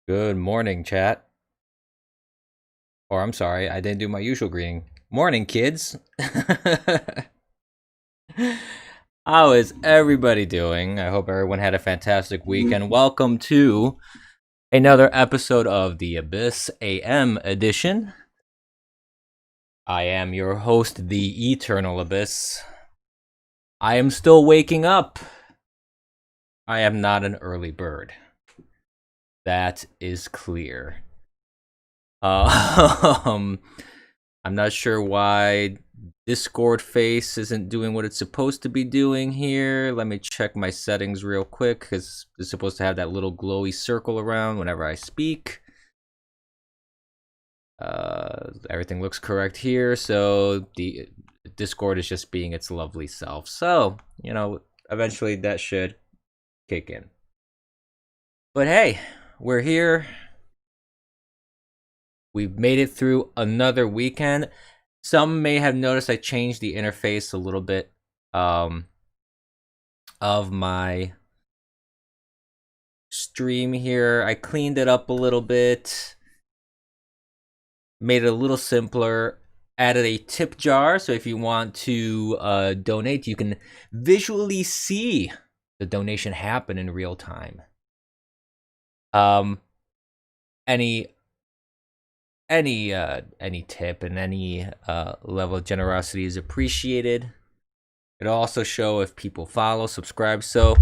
Good morning, chat. Or I'm sorry, I didn't do my usual greeting. Morning, kids. How is everybody doing? I hope everyone had a fantastic weekend. Welcome to another episode of the Abyss AM edition. I am your host, the Eternal Abyss. I am still waking up. I am not an early bird. That is clear. I'm not sure why Discord face isn't doing what it's supposed to be doing here. Let me check my settings real quick because it's supposed to have that little glowy circle around whenever I speak. Everything looks correct here, so the Discord is just being its lovely self. So, eventually that should kick in. But hey, we're here. We've made it through another weekend. Some may have noticed I changed the interface a little bit of my stream here. I cleaned it up a little bit, made it a little simpler, added a tip jar. So if you want to donate, you can visually see the donation happen in real time. Any tip and any level of generosity is appreciated. It'll also show if people follow, subscribe. So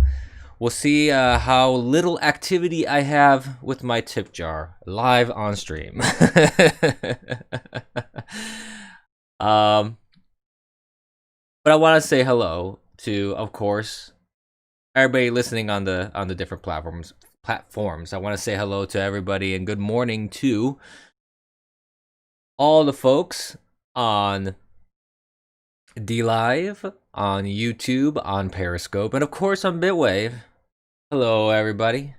we'll see how little activity I have with my tip jar live on stream. But I want to say hello to, of course, everybody listening on the different platforms. I want to say hello to everybody and good morning to all the folks on DLive, on YouTube, on Periscope, and of course on Bitwave. Hello, everybody.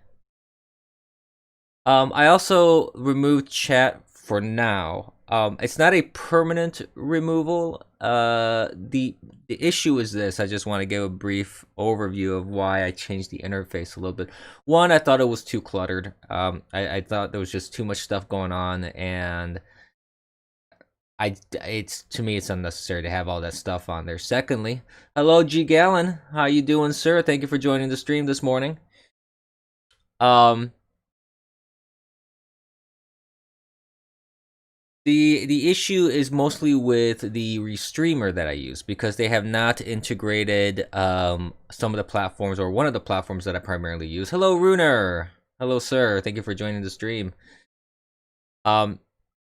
I also removed chat for now. It's not a permanent removal. The issue is this. I just want to give a brief overview of why I changed the interface a little bit. One, I thought it was too cluttered. I thought there was just too much stuff going on, and to me it's unnecessary to have all that stuff on there. Secondly, hello G Gallon, how you doing, sir? Thank you for joining the stream this morning. The issue is mostly with the restreamer that I use because they have not integrated some of the platforms, or one of the platforms that I primarily use. Hello Runer, hello sir, thank you for joining the stream.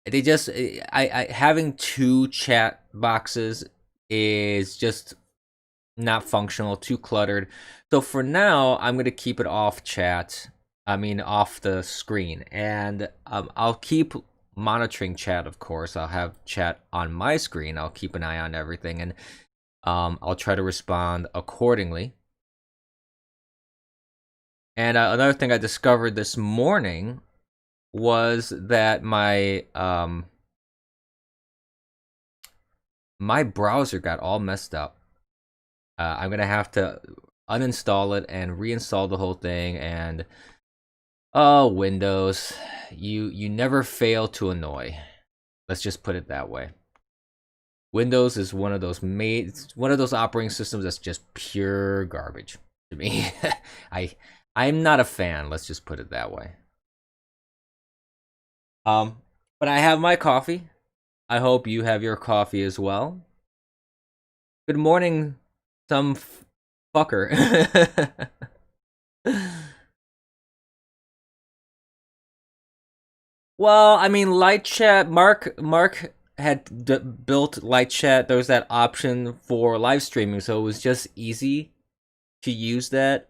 They just I having two chat boxes is just not functional, too cluttered. So for now, I'm gonna keep it off off the screen, and I'll keep monitoring chat. Of course, I'll have chat on my screen. I'll keep an eye on everything, and I'll try to respond accordingly. And another thing I discovered this morning was that my browser got all messed up. I'm gonna have to uninstall it and reinstall the whole thing. And oh, Windows, you never fail to annoy. Let's just put it that way. Windows is one of those operating systems that's just pure garbage to me. I'm not a fan. Let's just put it that way. But I have my coffee. I hope you have your coffee as well. Good morning, some fucker. Well, I mean, light chat. Mark had built light chat. There was that option for live streaming, so it was just easy to use that.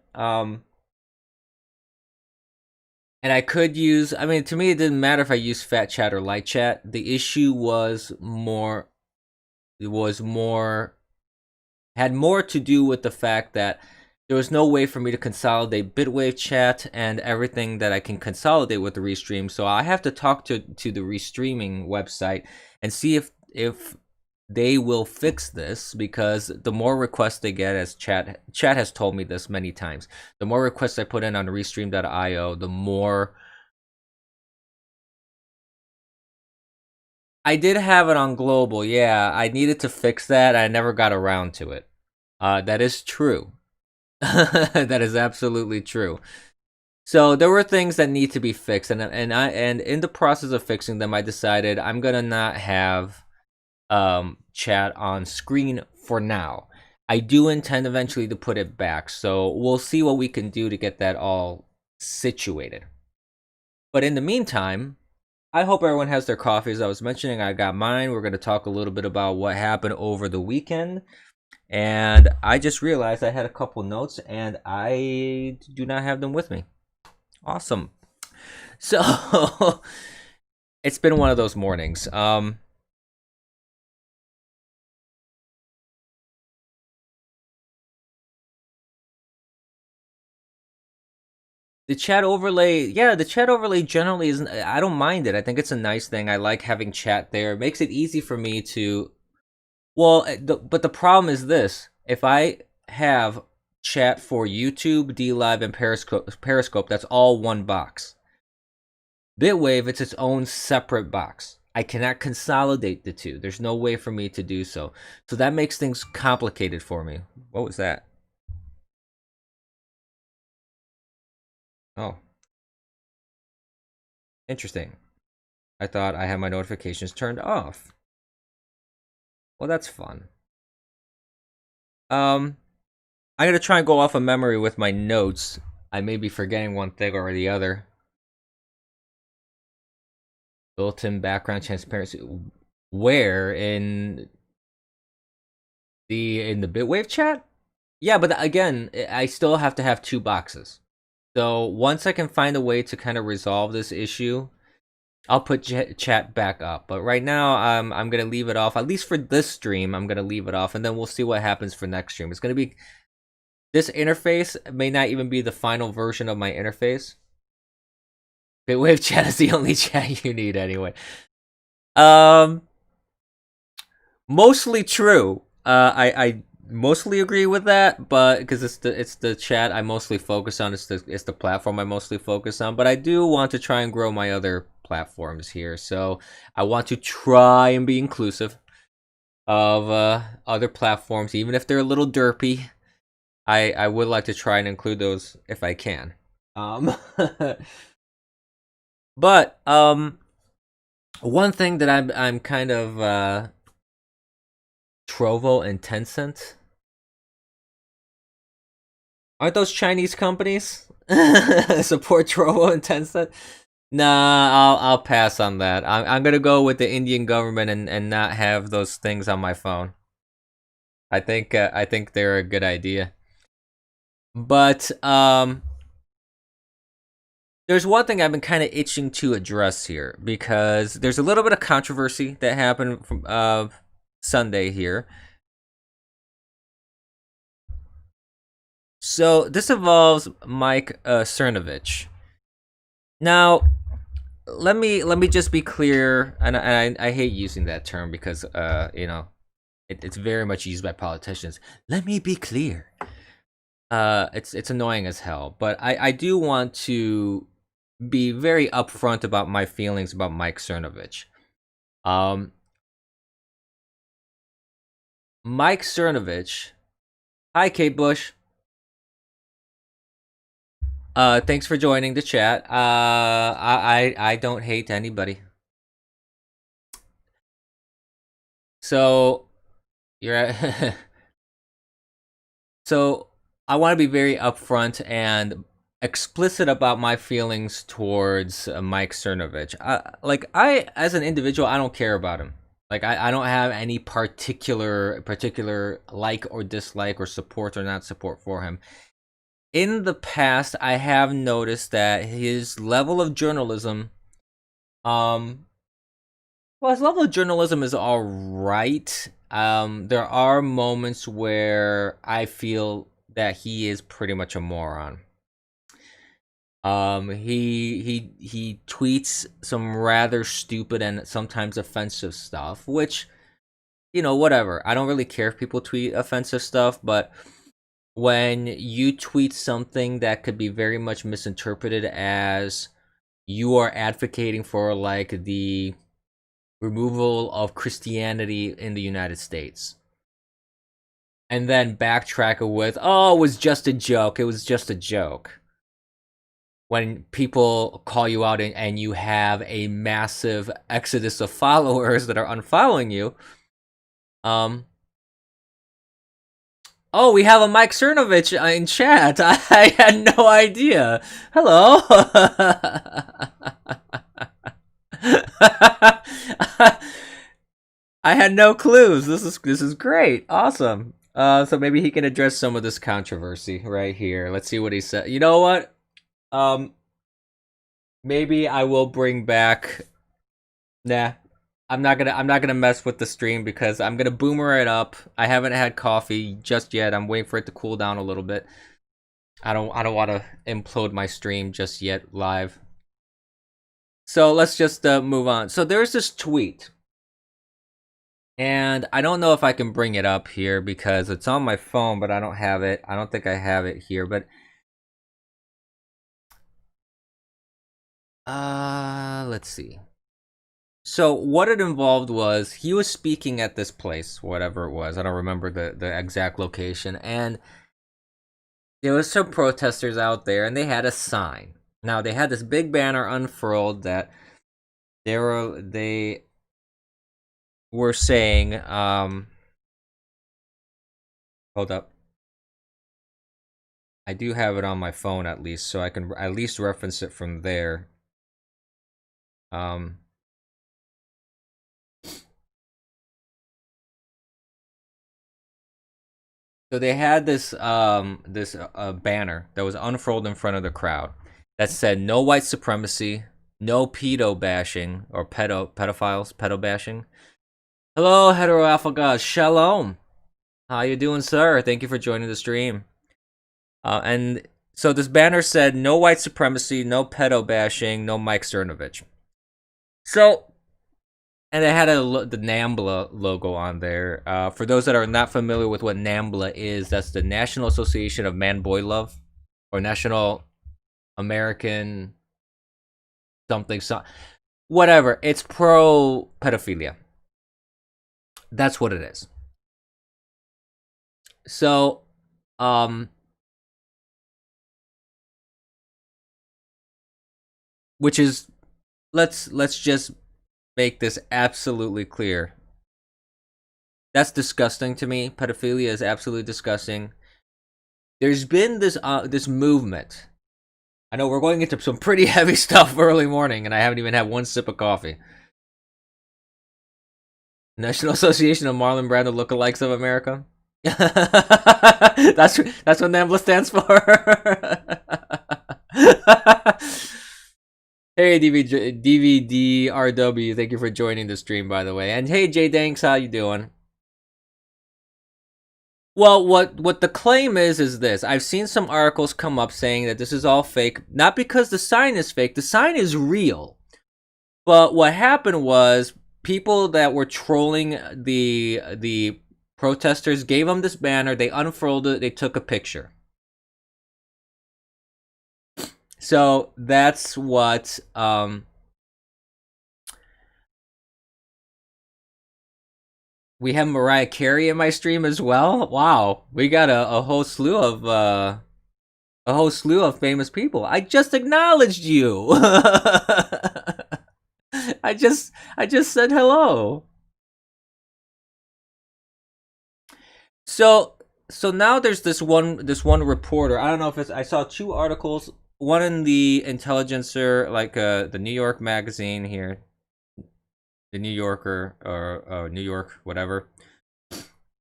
And I could use. I mean, to me, it didn't matter if I used fat chat or light chat. The issue was more. It was more. Had more to do with the fact that there was no way for me to consolidate Bitwave chat and everything that I can consolidate with the restream. So I have to talk to the restreaming website and see if they will fix this, because the more requests they get, as chat has told me this many times, the more requests I put in on restream.io, the more I did have it on global. Yeah, I needed to fix that. I never got around to it. That is true. That is absolutely true. So there were things that need to be fixed, and in the process of fixing them, I decided I'm gonna not have chat on screen for now. I do intend eventually to put it back, so we'll see what we can do to get that all situated. But in the meantime, I hope everyone has their coffee. As I was mentioning, I got mine. We're going to talk a little bit about what happened over the weekend. And I just realized I had a couple notes and I do not have them with me. Awesome. So it's been one of those mornings. The chat overlay, yeah, the chat overlay generally isn't. I don't mind it. I think it's a nice thing. I like having chat there. It makes it easy for me to. Well, but the problem is this: if I have chat for YouTube, DLive, and Periscope, that's all one box. Bitwave, it's its own separate box. I cannot consolidate the two. There's no way for me to do so. So that makes things complicated for me. What was that? Oh, interesting. I thought I had my notifications turned off. Well, that's fun. I'm gonna try and go off of memory with my notes. I may be forgetting one thing or the other. Built-in background transparency. Where in the Bitwave chat? Yeah, but again, I still have to have two boxes. So once I can find a way to kind of resolve this issue, I'll put chat back up. But right now, I'm gonna leave it off. At least for this stream, I'm gonna leave it off, and then we'll see what happens for next stream. It's gonna be this interface may not even be the final version of my interface. Bitwave chat is the only chat you need anyway. Mostly true. I mostly agree with that, but because it's the chat I mostly focus on. It's the platform I mostly focus on. But I do want to try and grow my other platforms here. So I want to try and be inclusive of other platforms, even if they're a little derpy. I would like to try and include those if I can. But one thing that I'm kind of Trovo and Tencent, aren't those Chinese companies? Support Trovo and Tencent? Nah, I'll pass on that. I'm gonna go with the Indian government and not have those things on my phone. I think they're a good idea. But there's one thing I've been kind of itching to address here because there's a little bit of controversy that happened from Sunday here. So this involves Mike Cernovich. Now, let me just be clear, and I hate using that term because it's very much used by politicians. Let me be clear. It's annoying as hell, but I do want to be very upfront about my feelings about Mike Cernovich. Mike Cernovich. Hi, Kate Bush. Thanks for joining the chat. I don't hate anybody. So you're so I want to be very upfront and explicit about my feelings towards Mike Cernovich. I as an individual, I don't care about him. Like I don't have any particular like or dislike or support or not support for him. In the past, I have noticed that his level of journalism, his level of journalism is all right. There are moments where I feel that he is pretty much a moron. He tweets some rather stupid and sometimes offensive stuff, which, whatever. I don't really care if people tweet offensive stuff, but when you tweet something that could be very much misinterpreted as you are advocating for like the removal of Christianity in the United States. And then backtrack it with, oh, it was just a joke. It was just a joke. When people call you out and you have a massive exodus of followers that are unfollowing you, oh, we have a Mike Cernovich in chat. I had no idea. Hello. I had no clues. This is great. Awesome. So maybe he can address some of this controversy right here. Let's see what he said. You know what? Maybe I will bring back. Nah, I'm not gonna mess with the stream because I'm gonna boomer it up. I haven't had coffee just yet. I'm waiting for it to cool down a little bit. I don't want to implode my stream just yet live. So let's just move on. So there's this tweet, and I don't know if I can bring it up here because it's on my phone, but I don't have it. I don't think I have it here, but let's see. So what it involved was he was speaking at this place, whatever it was. I don't remember the exact location, and there was some protesters out there, and they had a sign. Now they had this big banner unfurled that they were saying, hold up. I do have it on my phone at least, so I can at least reference it from there. So they had this banner that was unfurled in front of the crowd that said no white supremacy, no pedo bashing or pedo bashing. Hello, hetero alpha gods, shalom. How you doing, sir? Thank you for joining the stream. And so this banner said no white supremacy, no pedo bashing, no Mike Cernovich. So, and it had the NAMBLA logo on there. For those that are not familiar with what NAMBLA is, that's the National Association of Man-Boy Love, or National American something, whatever. It's pro pedophilia. That's what it is. So, which is, let's just make this absolutely clear. That's disgusting to me. Pedophilia is absolutely disgusting. There's been this movement. I know we're going into some pretty heavy stuff early morning, and I haven't even had one sip of coffee. National Association of Marlon Brando Lookalikes of America. that's what NAMBLA stands for. Hey, DVDRW, thank you for joining the stream, by the way. And hey, Jay Danks, how you doing? Well, what the claim is this. I've seen some articles come up saying that this is all fake, not because the sign is fake. The sign is real. But what happened was people that were trolling the protesters gave them this banner, they unfurled it, they took a picture. So that's what we have Mariah Carey in my stream as well. Wow, we got a whole slew of famous people. I just acknowledged you. I just said hello. So now there's this one reporter. I don't know if it's, I saw two articles, one in the Intelligencer, like the New York magazine here, the New Yorker, or New York, whatever.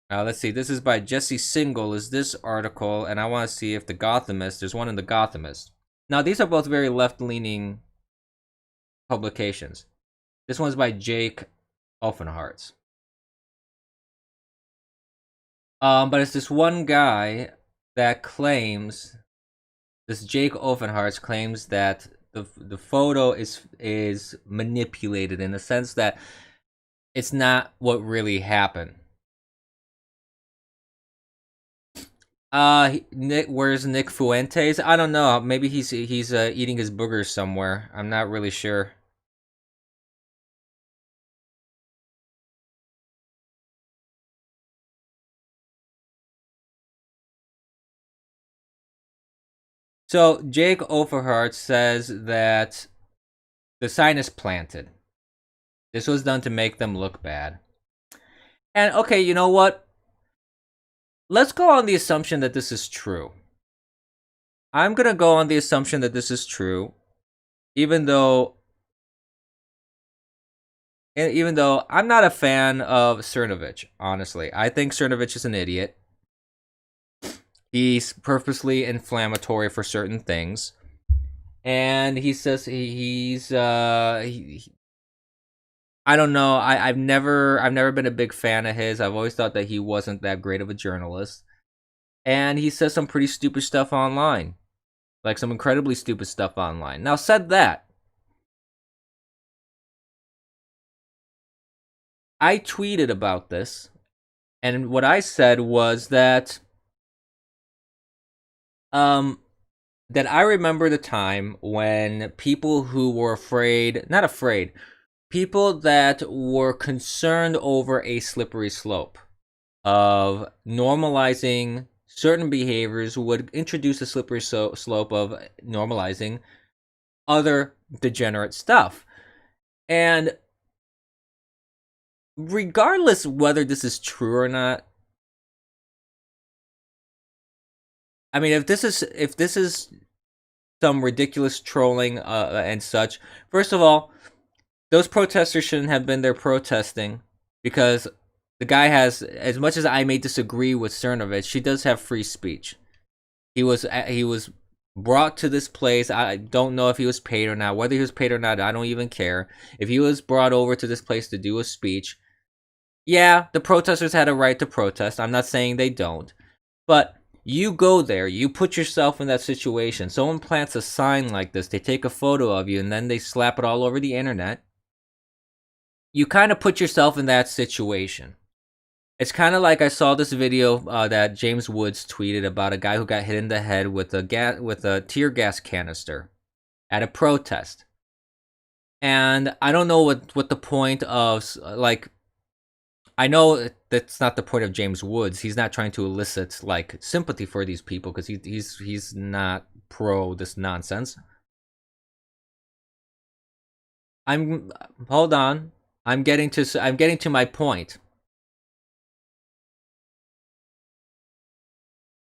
Let's see. This is by Jesse Singal. Is this article? And I want to see if the Gothamist. There's one in the Gothamist. Now these are both very left-leaning publications. This one's by Jake Offenhartz. But it's this one guy that claims, this Jake Offenhartz claims that the photo is manipulated in the sense that it's not what really happened. Where's Nick Fuentes? I don't know. Maybe he's eating his boogers somewhere. I'm not really sure. So Jake Overhart says that the sign is planted. This was done to make them look bad. And okay, you know what? Let's go on the assumption that this is true. I'm gonna go on the assumption that this is true, even though I'm not a fan of Cernovich, honestly. I think Cernovich is an idiot. He's purposely inflammatory for certain things. And he says he's I don't know. I've never been a big fan of his. I've always thought that he wasn't that great of a journalist. And he says some pretty stupid stuff online. Like some incredibly stupid stuff online. Now, said that, I tweeted about this, and what I said was that that I remember the time when people who were not afraid, people that were concerned over a slippery slope of normalizing certain behaviors would introduce a slippery slope of normalizing other degenerate stuff. And regardless whether this is true or not, I mean, if this is some ridiculous trolling and such, first of all, those protesters shouldn't have been there protesting, because the guy has, as much as I may disagree with Cernovich, she does have free speech. He was brought to this place. I don't know if he was paid or not. Whether he was paid or not, I don't even care. If he was brought over to this place to do a speech, yeah, the protesters had a right to protest. I'm not saying they don't. But you go there, you put yourself in that situation. Someone plants a sign like this, they take a photo of you, and then they slap it all over the internet. You kind of put yourself in that situation. It's kind of like I saw this video that James Woods tweeted about a guy who got hit in the head with a tear gas canister at a protest. And I don't know what the point of, like, I know that's not the point of James Woods. He's not trying to elicit like sympathy for these people, because he's not pro this nonsense. Hold on. I'm getting to my point.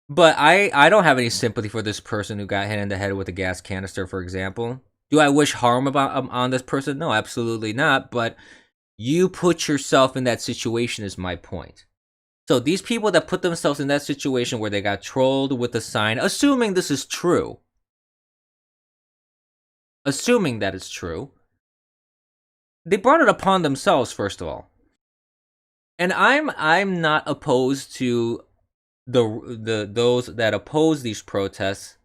But I don't have any sympathy for this person who got hit in the head with a gas canister, for example. Do I wish harm on this person? No, absolutely not. But you put yourself in that situation is my point. So these people that put themselves in that situation where they got trolled with a sign, assuming this is true, assuming that it's true, they brought it upon themselves, first of all. And I'm not opposed to those that oppose these protests,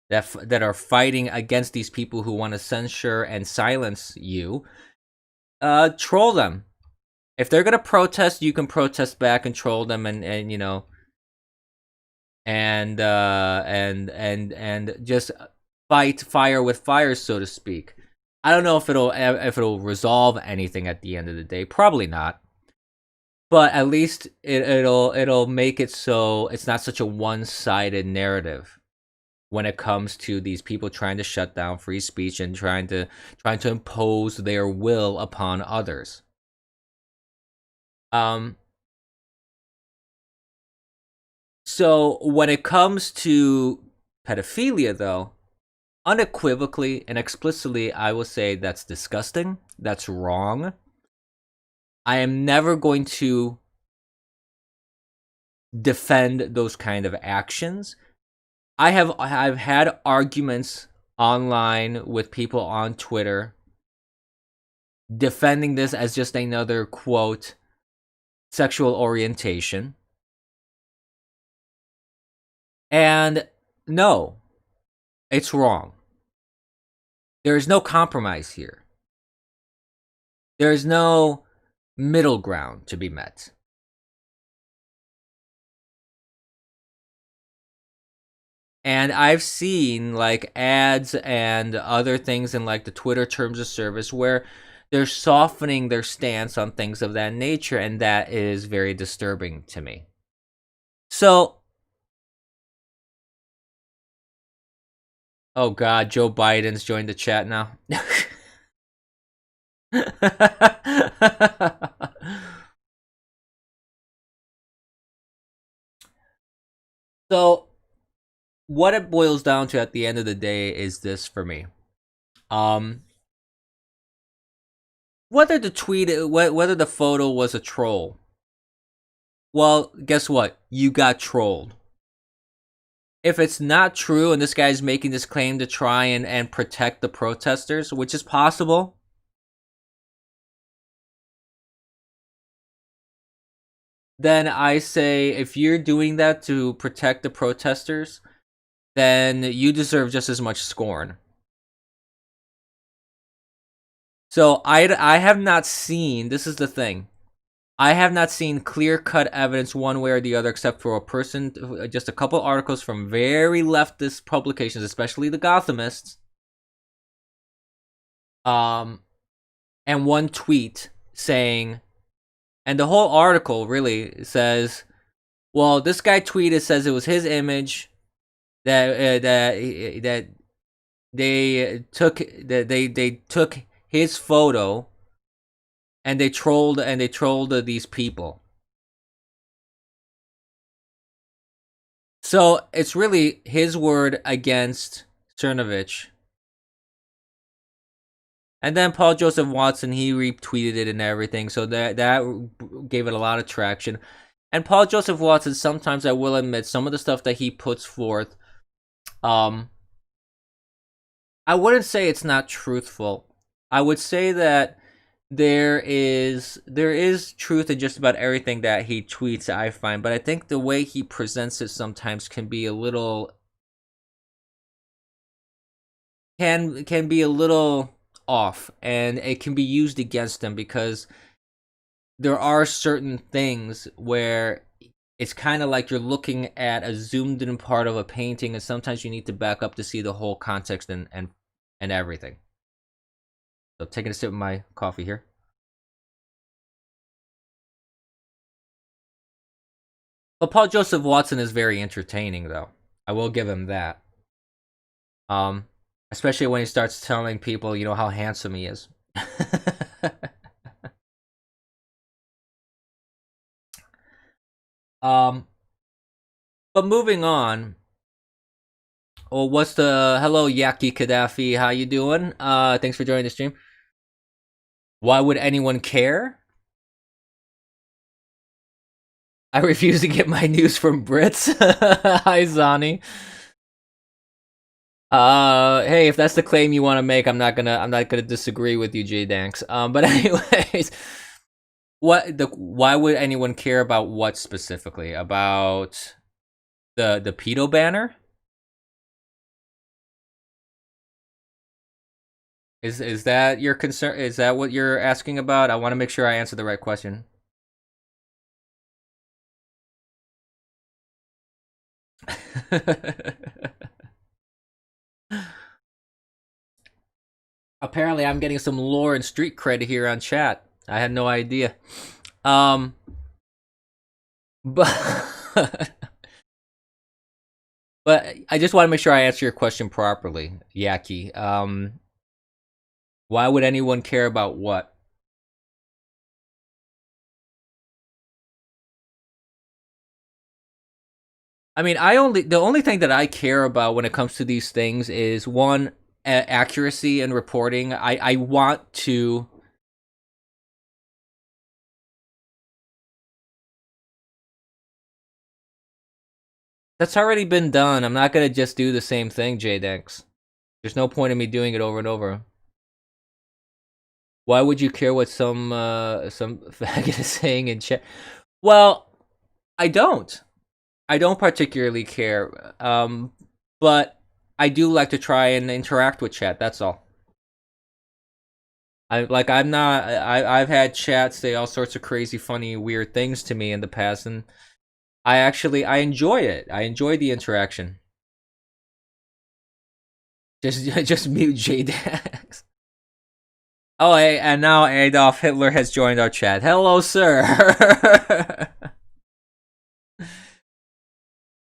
that are fighting against these people who want to censure and silence you. Troll them. If they're gonna protest, you can protest back and troll them, and you know, and just fight fire with fire, so to speak. I don't know if it'll resolve anything at the end of the day. Probably not. But at least it'll make it so it's not such a one-sided narrative when it comes to these people trying to shut down free speech and trying to impose their will upon others. So when it comes to pedophilia, though, unequivocally and explicitly, I will say that's disgusting. That's wrong. I am never going to defend those kind of actions. I've had arguments online with people on Twitter defending this as just another, quote, sexual orientation. And no, it's wrong. There is no compromise here. There is no middle ground to be met. And I've seen like ads and other things in like the Twitter terms of service where they're softening their stance on things of that nature, and that is very disturbing to me. So Oh God, Joe Biden's joined the chat now. So what it boils down to at the end of the day is this for me. Um, whether the photo was a troll, well, guess what? You got trolled. If it's not true and this guy's making this claim to try and protect the protesters, which is possible, then I say if you're doing that to protect the protesters, then you deserve just as much scorn. So I have not seen, this is the thing, I have not seen clear-cut evidence one way or the other except for just a couple articles from very leftist publications, especially the Gothamists, and one tweet saying, and the whole article really says, well, this guy tweeted, says it was his image that they took his photo and they trolled these people. So it's really his word against Cernovich. And then Paul Joseph Watson, he retweeted it and everything, so that gave it a lot of traction. And Paul Joseph Watson, sometimes I will admit, some of the stuff that he puts forth, I wouldn't say it's not truthful. I would say that there is truth in just about everything that he tweets, I find, but I think the way he presents it sometimes can be a little off, and it can be used against him because there are certain things where it's kind of like you're looking at a zoomed in part of a painting, and sometimes you need to back up to see the whole context and everything. So taking a sip of my coffee here. But Paul Joseph Watson is very entertaining, though. I will give him that. Especially when he starts telling people, how handsome he is. But moving on. Oh, hello Yaki Gaddafi, how you doing? Thanks for joining the stream. Why would anyone care? I refuse to get my news from Brits. Hi Zani. Hey, if that's the claim you want to make, I'm not gonna disagree with you, J Danks. But anyways, why would anyone care about what specifically? About the pedo banner? Is that your concern? Is that what you're asking about? I want to make sure I answer the right question. Apparently, I'm getting some lore and street cred here on chat. I had no idea. But but I just want to make sure I answer your question properly, Yaki. Why would anyone care about what? I mean, the only thing that I care about when it comes to these things is one, accuracy and reporting. I want to. That's already been done. I'm not gonna just do the same thing, JDex. There's no point in me doing it over and over. Why would you care what some faggot is saying in chat? Well, I don't. I don't particularly care. But I do like to try and interact with chat. That's all. I've had chat say all sorts of crazy, funny, weird things to me in the past, and I enjoy it. I enjoy the interaction. Just mute JDax. Oh, hey, and now Adolf Hitler has joined our chat. Hello, sir.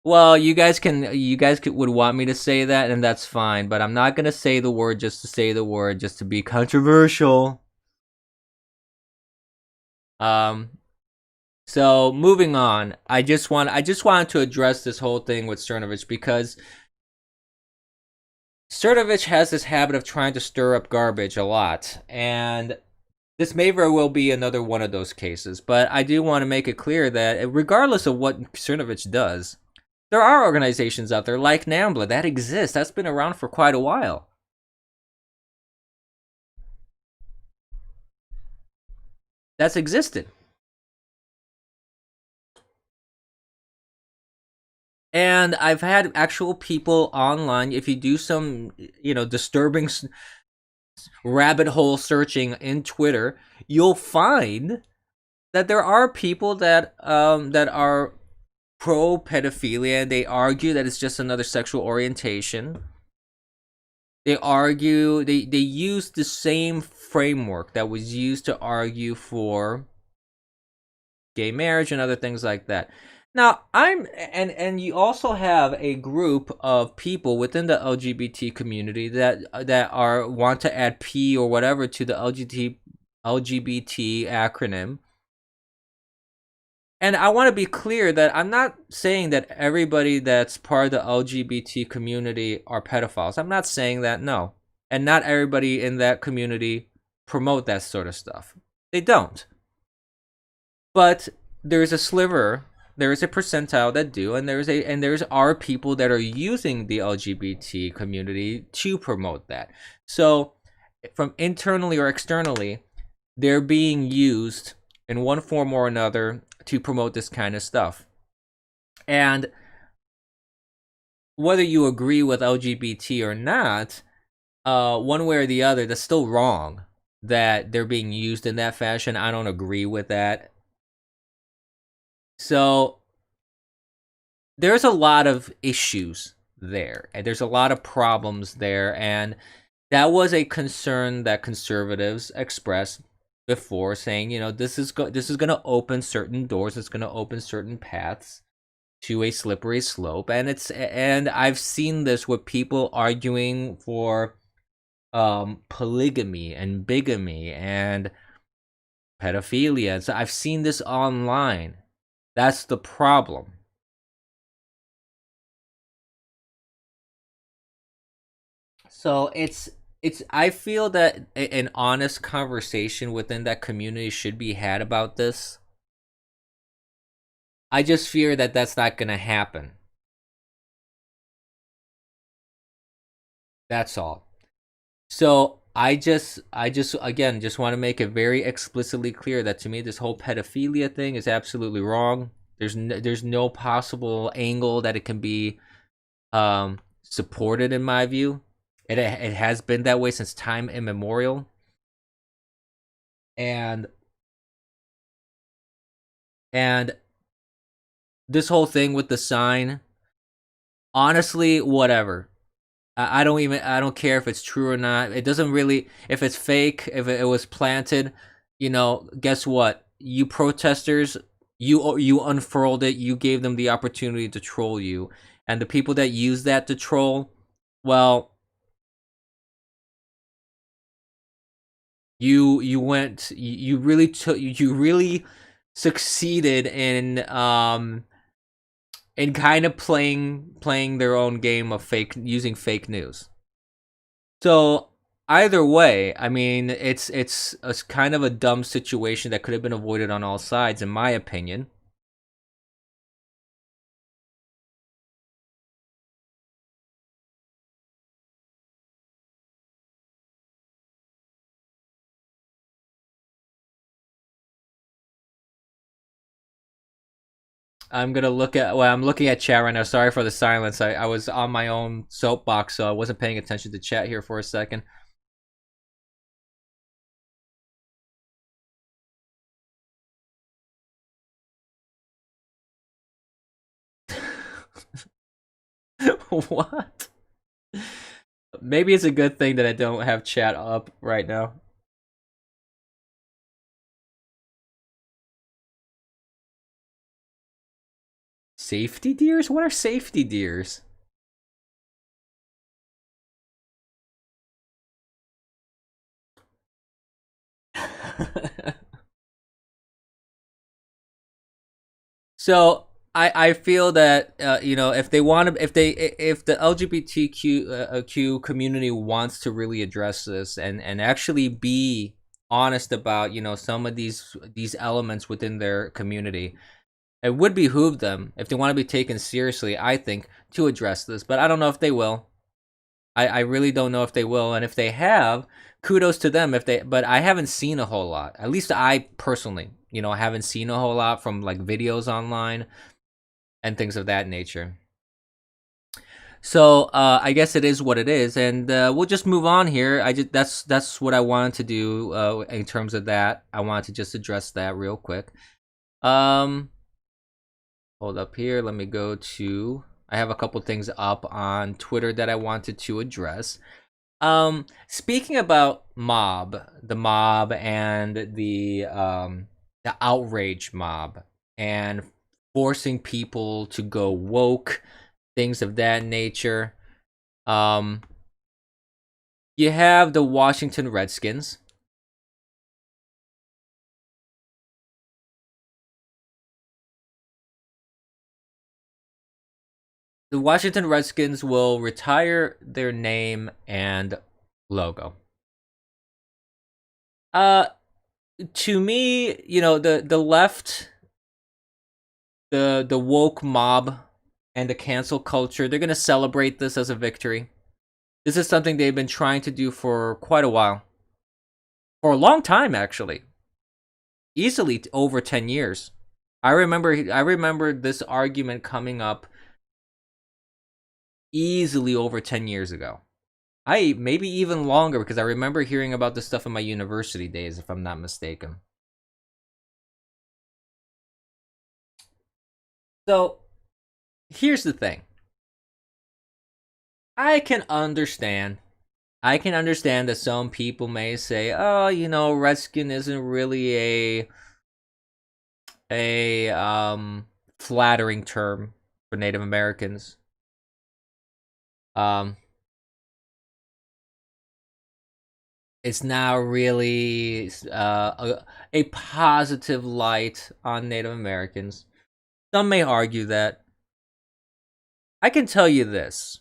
Well, would want me to say that, and that's fine. But I'm not gonna say the word just to say the word, just to be controversial. Um. So moving on, I just wanted to address this whole thing with Cernovich because Cernovich has this habit of trying to stir up garbage a lot, and this may very well be another one of those cases. But I do want to make it clear that regardless of what Cernovich does, there are organizations out there like NAMBLA that exist. That's been around for quite a while. That's existed. And I've had actual people online, if you do some, disturbing rabbit hole searching in Twitter, you'll find that there are people that are pro pedophilia. They argue that it's just another sexual orientation. They use the same framework that was used to argue for gay marriage and other things like that. Now, and you also have a group of people within the LGBT community that are want to add P or whatever to the LGBT acronym. And I want to be clear that I'm not saying that everybody that's part of the LGBT community are pedophiles. I'm not saying that, no. And not everybody in that community promote that sort of stuff. They don't. But there's a sliver, there is a percentile that do, and there's are people that are using the LGBT community to promote that. So from internally or externally, they're being used in one form or another to promote this kind of stuff. And whether you agree with LGBT or not, one way or the other, that's still wrong that they're being used in that fashion. I don't agree with that. So there's a lot of issues there, and there's a lot of problems there, and that was a concern that conservatives expressed before, saying, this is going to open certain doors, it's going to open certain paths to a slippery slope, and I've seen this with people arguing for polygamy and bigamy and pedophilia. So I've seen this online. That's the problem. So I feel that an honest conversation within that community should be had about this. I just fear that that's not going to happen. That's all. So I just again just want to make it very explicitly clear that to me this whole pedophilia thing is absolutely wrong. There's no possible angle that it can be supported in my view. It has been that way since time immemorial. And this whole thing with the sign, honestly, whatever. I don't care if it's true or not. It doesn't really, if it's fake, if it was planted, guess what? You protesters, you unfurled it. You gave them the opportunity to troll you, and the people that use that to troll, well, you really took, you really succeeded in kind of playing their own game of using fake news. So either way, I mean, it's a kind of a dumb situation that could have been avoided on all sides, in my opinion. I'm looking at chat right now. Sorry for the silence. I was on my own soapbox, so I wasn't paying attention to chat here for a second. What? Maybe it's a good thing that I don't have chat up right now. Safety deers? What are safety deers? So I feel that if they want to if the LGBTQ Q community wants to really address this and actually be honest about some of these elements within their community, it would behoove them if they want to be taken seriously, I think, to address this. But I don't know if they will. I really don't know if they will, and if they have, kudos to them. If they, but I haven't seen a whole lot. At least I personally, haven't seen a whole lot from like videos online and things of that nature. So I guess it is what it is, and we'll just move on here. That's what I wanted to do in terms of that. I wanted to just address that real quick. Hold up here. Let me go to. I have a couple things up on Twitter that I wanted to address. Speaking about the mob and the outrage mob and forcing people to go woke, things of that nature. You have the Washington Redskins. The Washington Redskins will retire their name and logo. To me, the left, the woke mob and the cancel culture, they're going to celebrate this as a victory. This is something they've been trying to do for quite a while. For a long time, actually. Easily over 10 years. I remember this argument coming up easily over 10 years ago. Maybe even longer, because I remember hearing about this stuff in my university days, if I'm not mistaken. So, here's the thing. I can understand that some people may say, "Oh, Redskin isn't really a flattering term for Native Americans." It's now really a positive light on Native Americans. Some may argue that. I can tell you this.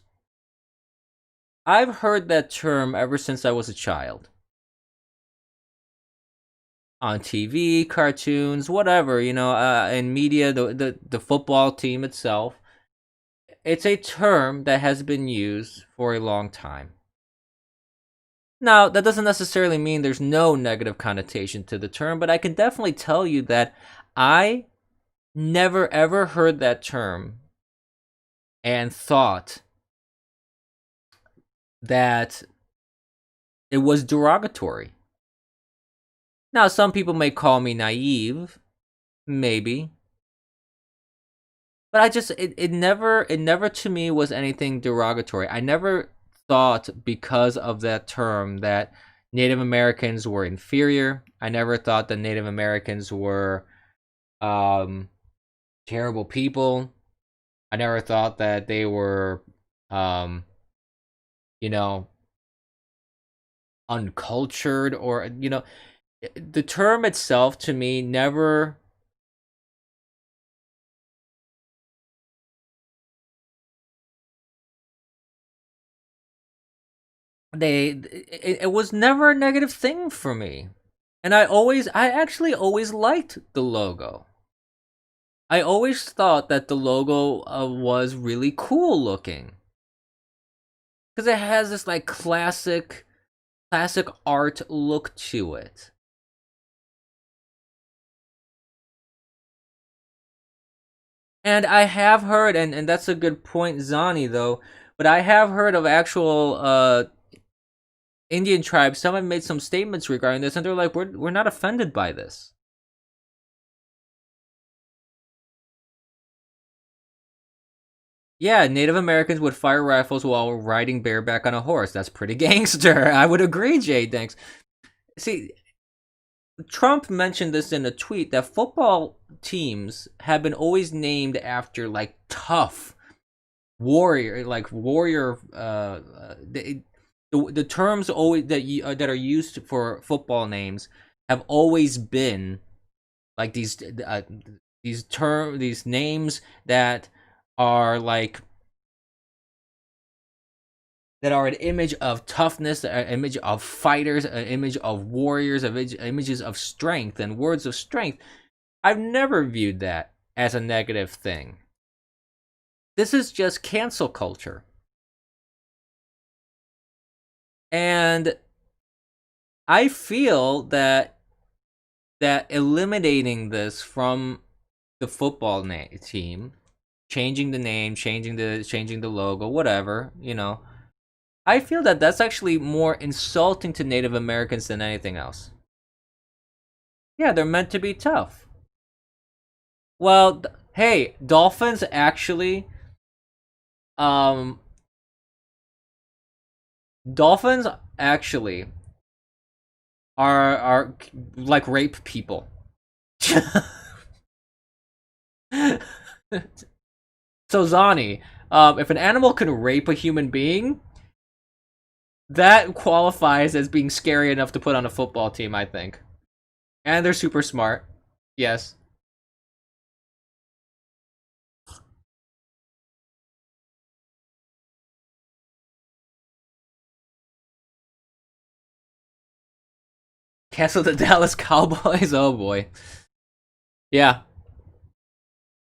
I've heard that term ever since I was a child. On TV, cartoons, whatever, in media, the football team itself. It's a term that has been used for a long time. Now, that doesn't necessarily mean there's no negative connotation to the term, but I can definitely tell you that I never ever heard that term and thought that it was derogatory. Now, some people may call me naive, maybe. But it never to me was anything derogatory. I never thought because of that term that Native Americans were inferior. I never thought that Native Americans were terrible people. I never thought that they were uncultured, or the term itself to me never it was never a negative thing for me. And I actually always liked the logo. I always thought that the logo was really cool looking. Because it has this like classic art look to it. And I have heard, and that's a good point, Zani, though, but I have heard of actual Indian tribes. Some have made some statements regarding this, and they're like, we're not offended by this. Yeah, Native Americans would fire rifles while riding bareback on a horse. That's pretty gangster. I would agree, Jay. Thanks. See, Trump mentioned this in a tweet that football teams have been always named after like tough warrior, like warrior. The terms always that are used for football names have always been like these names that are like that are an image of toughness, an image of fighters, an image of warriors, images of strength and words of strength. I've never viewed that as a negative thing. This is just cancel culture. And I feel that eliminating this from the football team, changing the name, changing the logo, whatever, I feel that that's actually more insulting to Native Americans than anything else. Yeah, they're meant to be tough. Well, hey, dolphins actually, um, dolphins actually are like rape people. So Zani, if an animal can rape a human being, that qualifies as being scary enough to put on a football team, I think. And they're super smart. Yes. Cancel the Dallas Cowboys. Oh boy. Yeah.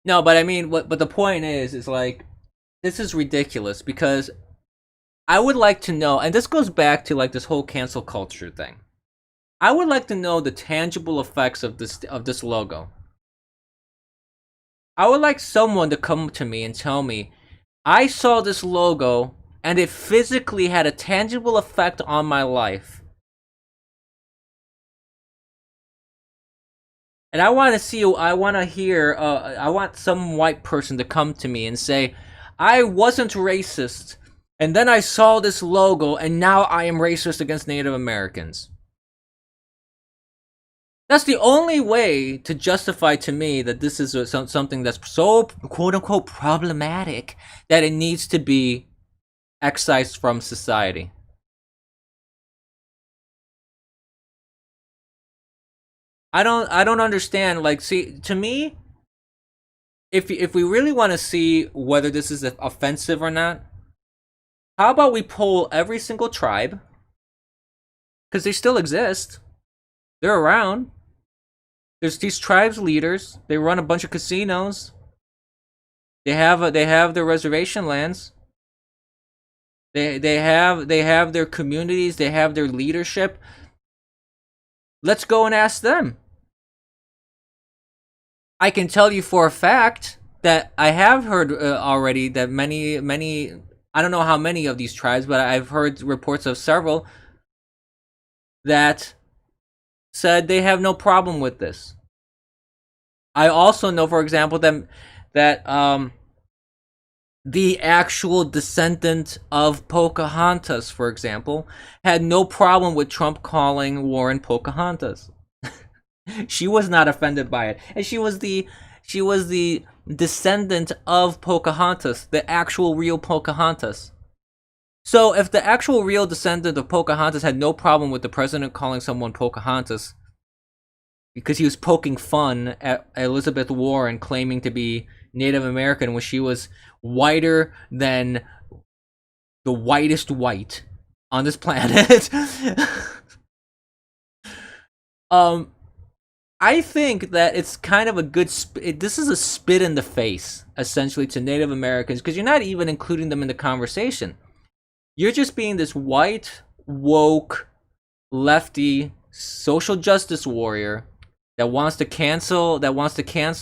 No, but I mean, what? But the point is like, this is ridiculous because I would like to know, and this goes back to like this whole cancel culture thing. I would like to know the tangible effects of this logo. I would like someone to come to me and tell me, I saw this logo and it physically had a tangible effect on my life. And I want to see, I want to hear, I want some white person to come to me and say, I wasn't racist, and then I saw this logo, and now I am racist against Native Americans. That's the only way to justify to me that this is something that's so quote unquote problematic that it needs to be excised from society. I don't understand. Like, see, to me, if we really want to see whether this is offensive or not, how about we poll every single tribe because they still exist. They're around. There's these tribes leaders. They run a bunch of casinos. They have their reservation lands. They have their communities. They have their leadership. Let's go and ask them. I can tell you for a fact that I have heard already that many I don't know how many of these tribes, but I've heard reports of several that said they have no problem with this. I also know, for example, that the actual descendant of Pocahontas, for example, had no problem with Trump calling Warren Pocahontas. She was not offended by it, and she was the descendant of Pocahontas, the actual real Pocahontas. So if the actual real descendant of Pocahontas had no problem with the president calling someone Pocahontas because he was poking fun at Elizabeth Warren claiming to be Native American when she was whiter than the whitest white on this planet. um I think that it's kind of a good. This is a spit in the face, essentially, to Native Americans because you're not even including them in the conversation. You're just being this white, woke, lefty, social justice warrior that wants to cancel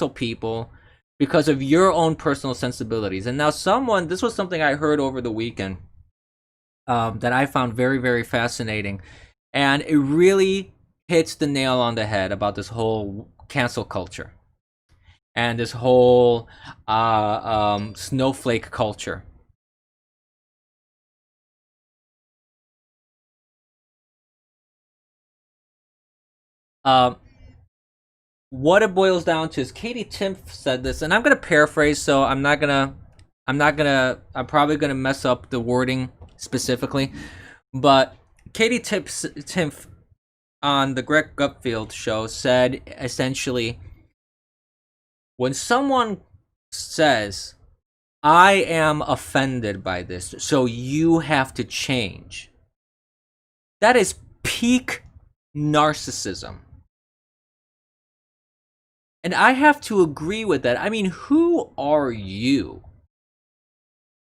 people because of your own personal sensibilities. And now, this was something I heard over the weekend that I found very, very fascinating, and it really hits the nail on the head about this whole cancel culture and this whole snowflake culture. Um, what it boils down to is Katie Timpf said this, and I'm gonna paraphrase, so I'm probably gonna mess up the wording specifically, but Timpf on the Greg Gutfeld show said essentially, when someone says, I am offended by this, so you have to change, that is peak narcissism. And I have to agree with that. I mean, who are you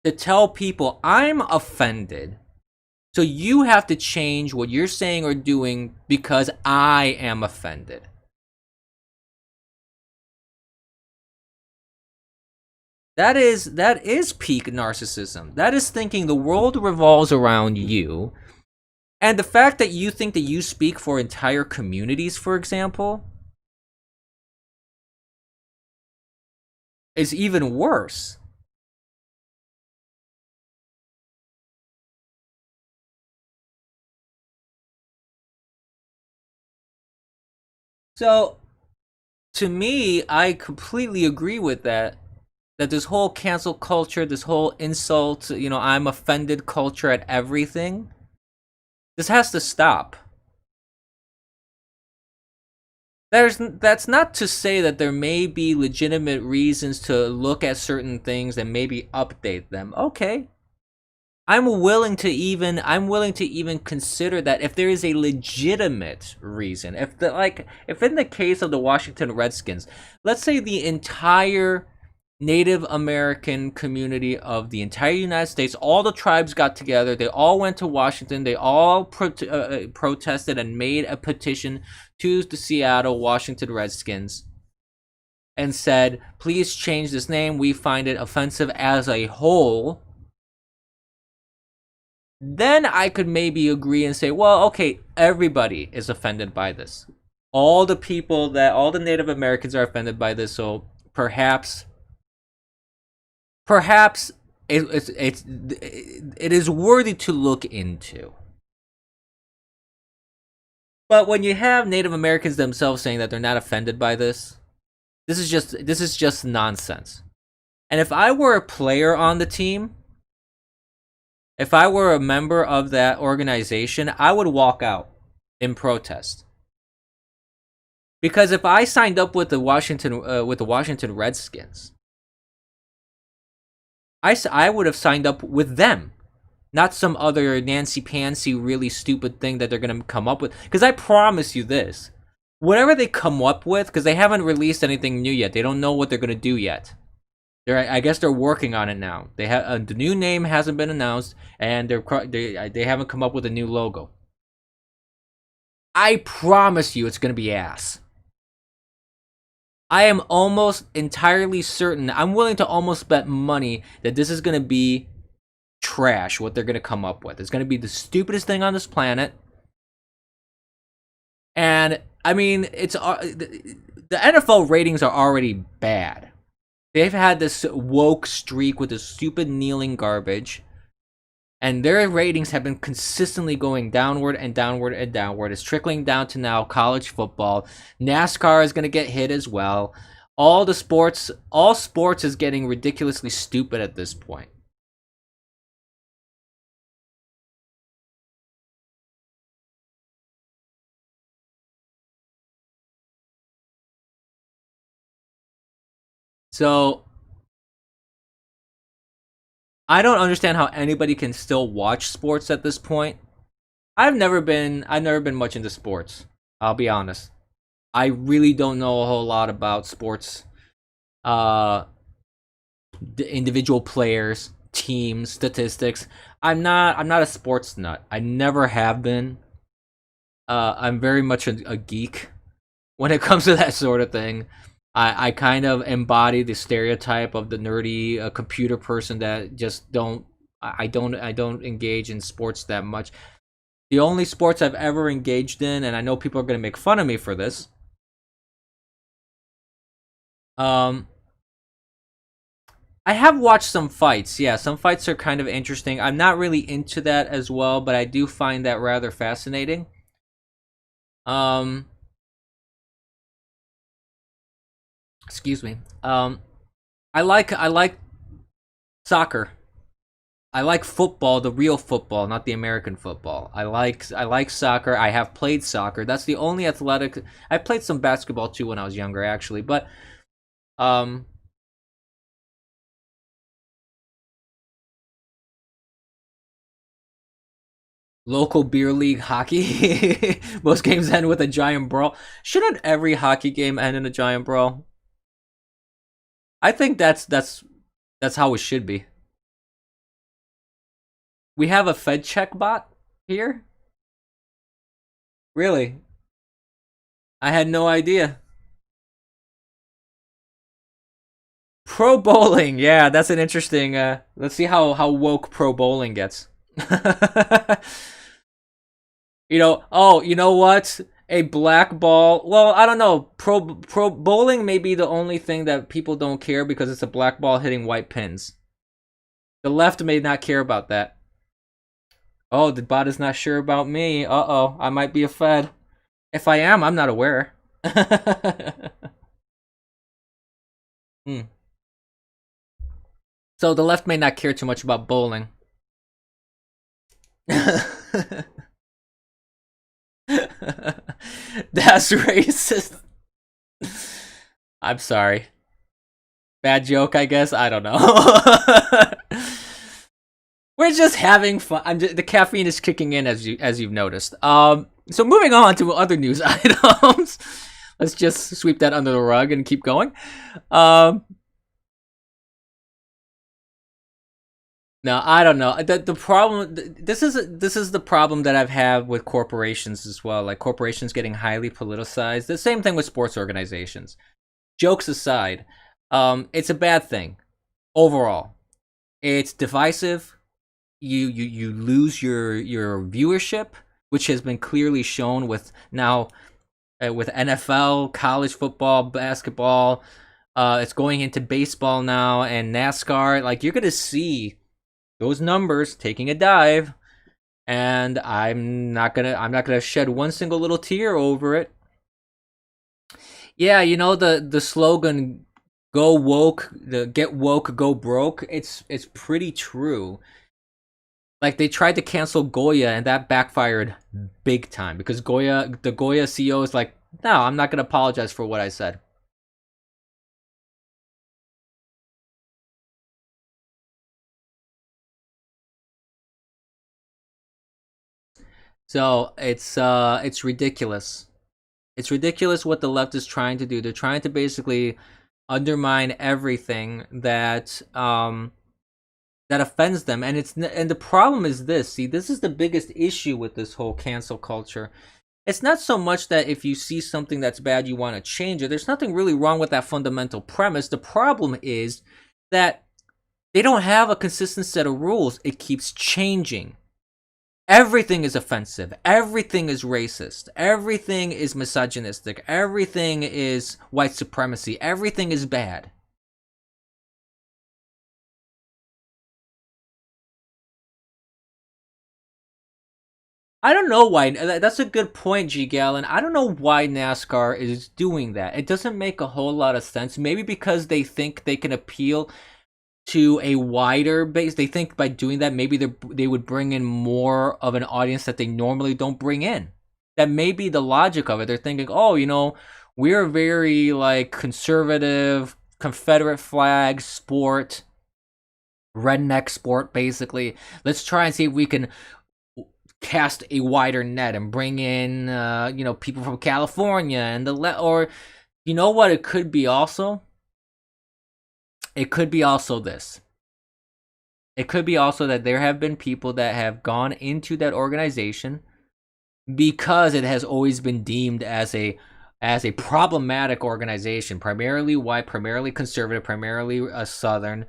to tell people I'm offended, so you have to change what you're saying or doing because I am offended? That is peak narcissism. That is thinking the world revolves around you. And the fact that you think that you speak for entire communities, for example, is even worse. So, to me, I completely agree with that. That this whole cancel culture, this whole insult, I'm offended culture at everything, this has to stop. That's not to say that there may be legitimate reasons to look at certain things and maybe update them. Okay. I'm willing to even consider that if there is a legitimate reason. If in the case of the Washington Redskins, let's say the entire Native American community of the entire United States, all the tribes got together, they all went to Washington, they all protested and made a petition to the Seattle Washington Redskins and said, please change this name, we find it offensive as a whole. Then I could maybe agree and say, well, okay, everybody is offended by this. All the Native Americans are offended by this, so perhaps it is worthy to look into. But when you have Native Americans themselves saying that they're not offended by this is just nonsense. And if I were a player on the team, if I were a member of that organization, I would walk out in protest. Because if I signed up with the Washington Redskins, I would have signed up with them, not some other Nancy Pansy really stupid thing that they're going to come up with. Because I promise you this, whatever they come up with, because they haven't released anything new yet, they don't know what they're going to do yet. I guess they're working on it now. They have the new name hasn't been announced, and they haven't come up with a new logo. I promise you, it's gonna be ass. I am almost entirely certain. I'm willing to almost bet money that this is gonna be trash. What they're gonna come up with, it's gonna be the stupidest thing on this planet. And I mean, the NFL ratings are already bad. They've had this woke streak with this stupid kneeling garbage, and their ratings have been consistently going downward and downward and downward. It's trickling down to now college football. NASCAR is going to get hit as well. All sports is getting ridiculously stupid at this point. So I don't understand how anybody can still watch sports at this point. I've never been much into sports. I'll be honest. I really don't know a whole lot about sports. The individual players, teams, statistics. I'm not a sports nut. I never have been. I'm very much a geek when it comes to that sort of thing. I kind of embody the stereotype of the nerdy computer person that just I don't engage in sports that much. The only sports I've ever engaged in, and I know people are going to make fun of me for this, I have watched some fights. Yeah, some fights are kind of interesting. I'm not really into that as well, but I do find that rather fascinating. Excuse me. I like soccer. I like football, the real football, not the American football. I like soccer. I have played soccer. That's the only athletic. I played some basketball too when I was younger, actually. But um, local beer league hockey. Most games end with a giant brawl. Shouldn't every hockey game end in a giant brawl? I think that's how it should be. We have a Fed check bot here. Really? I had no idea. Pro bowling, yeah, that's an interesting. Let's see how woke pro bowling gets. Oh, you know what? A black ball. Well, I don't know. Pro bowling may be the only thing that people don't care because it's a black ball hitting white pins. The left may not care about that. Oh, the bot is not sure about me. Uh-oh, I might be a Fed. If I am, I'm not aware. Hmm. So the left may not care too much about bowling. That's racist. I'm sorry. Bad joke, I guess. I don't know. We're just having fun. The caffeine is kicking in as you've noticed. So moving on to other news items. Let's just sweep that under the rug and keep going. Um, no, I don't know. The problem. This is the problem that I've had with corporations as well. Like corporations getting highly politicized. The same thing with sports organizations. Jokes aside, it's a bad thing overall. It's divisive. You lose your viewership, which has been clearly shown with now with NFL, college football, basketball. It's going into baseball now and NASCAR. Like you're gonna see those numbers taking a dive, and I'm not gonna shed one single little tear over it. Yeah, the slogan "Go woke," the "Get woke, go broke." It's pretty true. Like they tried to cancel Goya and that backfired big time because the Goya CEO is like, no, I'm not gonna apologize for what I said. So it's ridiculous. It's ridiculous what the left is trying to do. They're trying to basically undermine everything that offends them, and the problem is this. See, this is the biggest issue with this whole cancel culture. It's not so much that if you see something that's bad, you want to change it. There's nothing really wrong with that fundamental premise. The problem is that they don't have a consistent set of rules. It keeps changing. Everything is offensive. Everything is racist. Everything is misogynistic. Everything is white supremacy. Everything is bad. I don't know why. That's a good point, G Gallon. I don't know why NASCAR is doing that. It doesn't make a whole lot of sense. Maybe because they think they can appeal to a wider base. They think by doing that, maybe they would bring in more of an audience that they normally don't bring in. That may be the logic of it. They're thinking, oh, we're very like conservative, Confederate flag sport, redneck sport, basically. Let's try and see if we can cast a wider net and bring in, people from California and or you know what? It could be also. It could be also this. It could be also that there have been people that have gone into that organization because it has always been deemed as a problematic organization, primarily white, primarily conservative, primarily southern.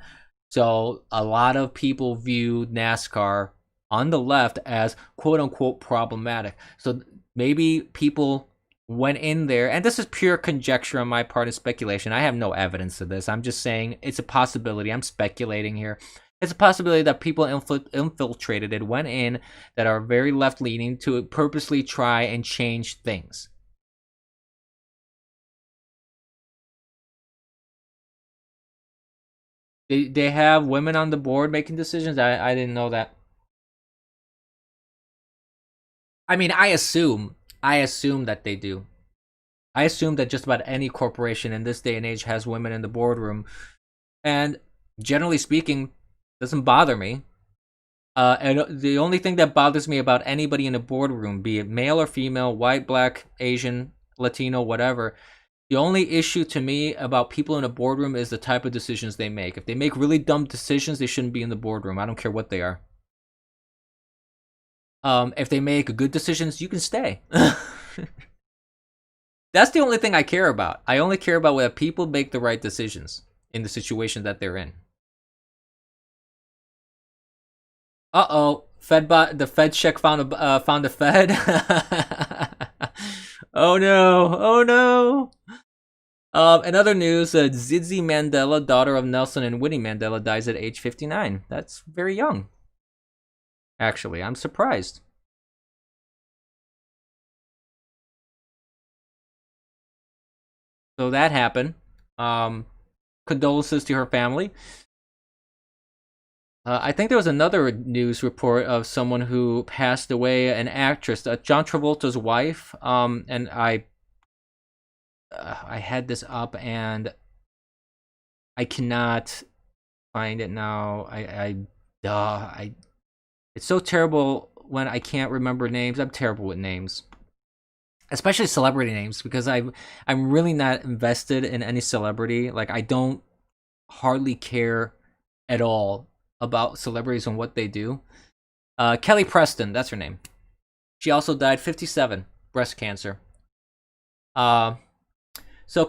So a lot of people view NASCAR on the left as quote unquote problematic. So maybe people went in there, and this is pure conjecture on my part and speculation. I have no evidence of this. I'm just saying it's a possibility. I'm speculating here. It's a possibility that people infiltrated it, went in, that are very left leaning to purposely try and change things. They have women on the board making decisions. I didn't know that. I mean, I assume that they do. I assume that just about any corporation in this day and age has women in the boardroom, and generally speaking, doesn't bother me. And the only thing that bothers me about anybody in a boardroom, be it male or female, white, black, Asian, Latino, whatever, the only issue to me about people in a boardroom is the type of decisions they make. If they make really dumb decisions, they shouldn't be in the boardroom. I don't care what they are. If they make good decisions, you can stay. That's the only thing I care about. I only care about whether people make the right decisions in the situation that they're in. The Fed check found the Fed. Oh no! Oh no! In other news, Zindzi Mandela, daughter of Nelson and Winnie Mandela, dies at age 59. That's very young. Actually, I'm surprised. So that happened. Condolences to her family. I think there was another news report of someone who passed away, an actress, John Travolta's wife. And I had this up and I cannot find it now. It's so terrible when I can't remember names. I'm terrible with names, especially celebrity names, because I'm really not invested in any celebrity. Like, I don't hardly care at all about celebrities and what they do. Kelly Preston, that's her name. She also died 57, breast cancer. So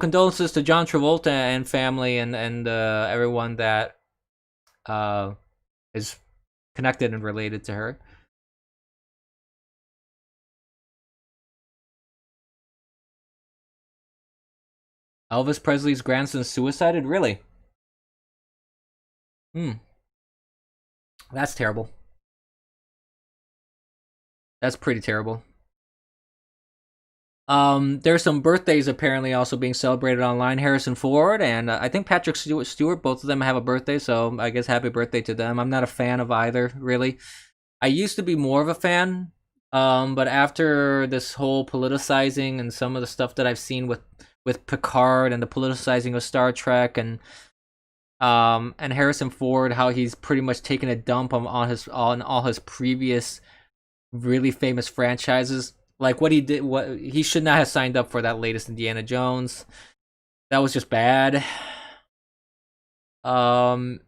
condolences to John Travolta and family and everyone that is connected and related to her. Elvis Presley's grandson suicided? Really? That's terrible. That's pretty terrible. There's some birthdays apparently also being celebrated online. Harrison Ford and I think Patrick Stewart, both of them have a birthday, so I guess happy birthday to them. I'm not a fan of either, really. I used to be more of a fan, but after this whole politicizing and some of the stuff that I've seen with Picard and the politicizing of Star Trek and Harrison Ford, how he's pretty much taken a dump on all his previous really famous franchises. Like what he did, what he should not have signed up for that latest Indiana Jones. That was just bad. The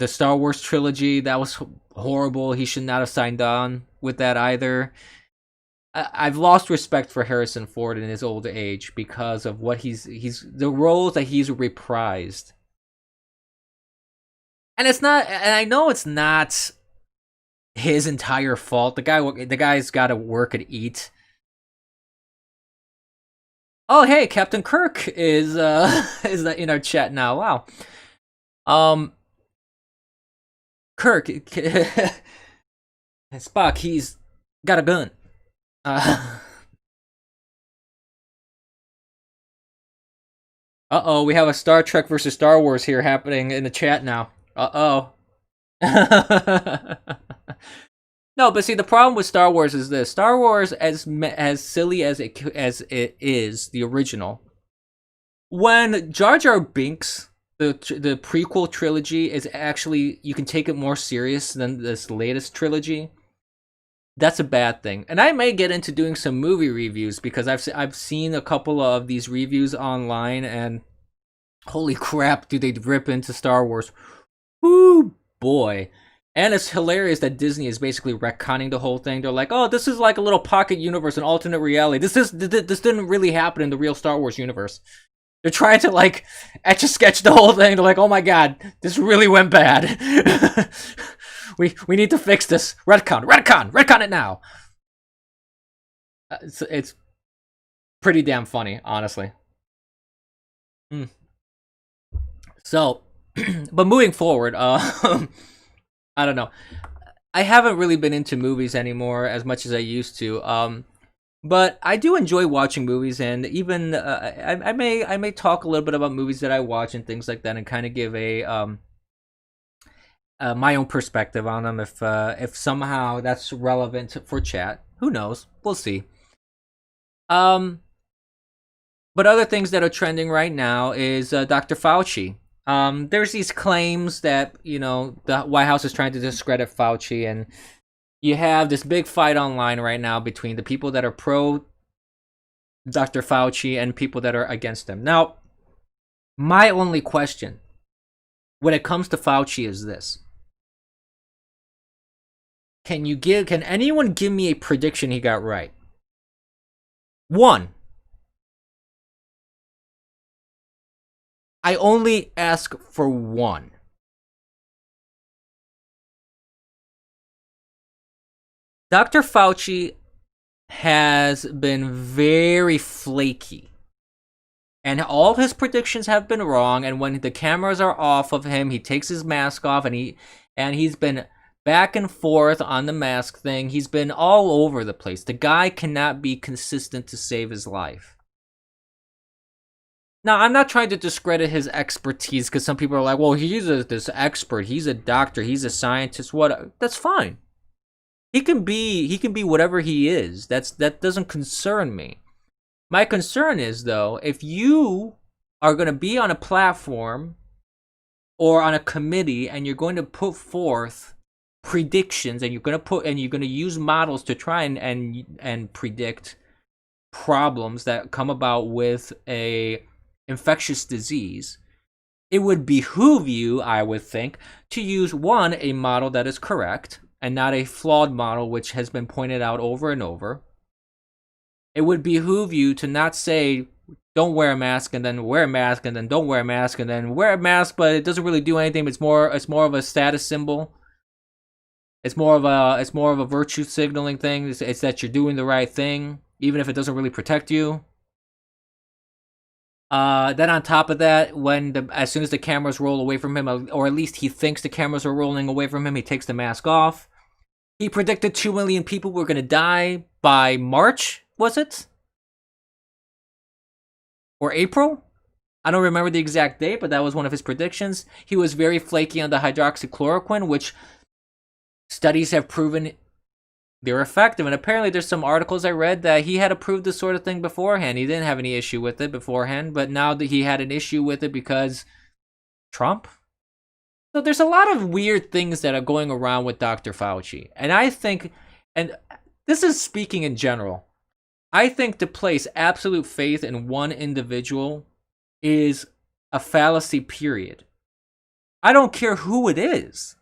Star Wars trilogy, that was horrible. He should not have signed on with that either. I've lost respect for Harrison Ford in his old age because of what he's the roles that he's reprised. And it's not, and I know it's not his entire fault. The guy's got to work and eat. Oh, hey, Captain Kirk is is in our chat now. Wow. Kirk, Spock, he's got a gun. Uh-oh, we have a Star Trek versus Star Wars here happening in the chat now. Uh-oh. No, but see, the problem with Star Wars is this: Star Wars, as silly as it is, the original. When Jar Jar Binks, the prequel trilogy is actually, you can take it more serious than this latest trilogy. That's a bad thing, and I may get into doing some movie reviews because I've seen a couple of these reviews online, and holy crap, do they rip into Star Wars? Whoo, boy. And it's hilarious that Disney is basically retconning the whole thing. They're like, "Oh, this is like a little pocket universe, an alternate reality. This didn't really happen in the real Star Wars universe." They're trying to like etch a sketch the whole thing. They're like, "Oh my god, this really went bad. we need to fix this. Retcon it now." It's pretty damn funny, honestly. So, but moving forward, I don't know. I haven't really been into movies anymore as much as I used to. But I do enjoy watching movies, and even I may talk a little bit about movies that I watch and things like that, and kind of give a my own perspective on them. If somehow that's relevant for chat, who knows? We'll see. Um, but other things that are trending right now is Dr. Fauci. There's these claims that the White House is trying to discredit Fauci, and you have this big fight online right now between the people that are pro Dr. Fauci and people that are against him. Now, my only question when it comes to Fauci is this: Can anyone give me a prediction he got right? One. I only ask for one. Dr. Fauci has been very flaky. And all his predictions have been wrong, and when the cameras are off of him, he takes his mask off, and he's been back and forth on the mask thing. He's been all over the place. The guy cannot be consistent to save his life. Now, I'm not trying to discredit his expertise, because some people are like, well, he's this expert, he's a doctor, he's a scientist, what? That's fine. He can be whatever he is. That doesn't concern me. My concern is, though, if you are going to be on a platform or on a committee and you're going to put forth predictions, and you're going to use models to try and predict problems that come about with a infectious disease, it would behoove you, I would think, to use a model that is correct and not a flawed model, which has been pointed out over and over. It would behoove you to not say, don't wear a mask, and then wear a mask, and then don't wear a mask, and then wear a mask, but it doesn't really do anything. It's more of a status symbol. It's more of a virtue signaling thing. It's that you're doing the right thing, even if it doesn't really protect you. Then on top of that, as soon as the cameras roll away from him, or at least he thinks the cameras are rolling away from him, he takes the mask off. He predicted 2 million people were going to die by March, was it? Or April? I don't remember the exact date, but that was one of his predictions. He was very flaky on the hydroxychloroquine, which studies have proven they're effective. And apparently there's some articles I read that he had approved this sort of thing beforehand. He didn't have any issue with it beforehand, but now that he had an issue with it because Trump? So there's a lot of weird things that are going around with Dr. Fauci. And I think, and this is speaking in general, I think to place absolute faith in one individual is a fallacy, period. I don't care who it is.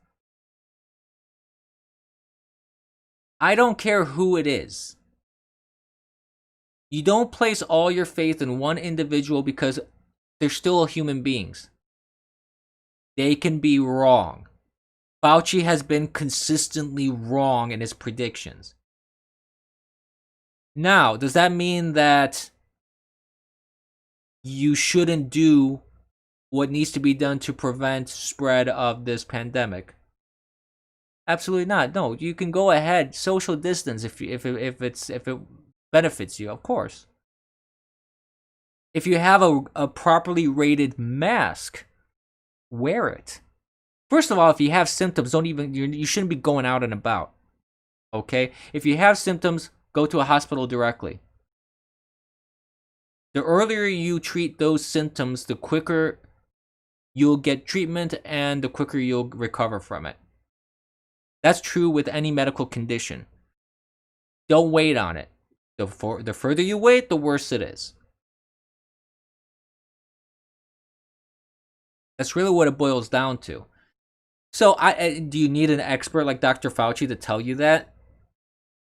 I don't care who it is. You don't place all your faith in one individual because they're still human beings. They can be wrong. Fauci has been consistently wrong in his predictions. Now, does that mean that you shouldn't do what needs to be done to prevent spread of this pandemic? Absolutely not. No, you can go ahead, social distance if it benefits you, of course. If you have a properly rated mask, wear it. First of all, if you have symptoms, you shouldn't be going out and about. Okay? If you have symptoms, go to a hospital directly. The earlier you treat those symptoms, the quicker you'll get treatment and the quicker you'll recover from it. That's true with any medical condition. Don't wait on it. The further you wait, the worse it is. That's really what it boils down to. So, do you need an expert like Dr. Fauci to tell you that?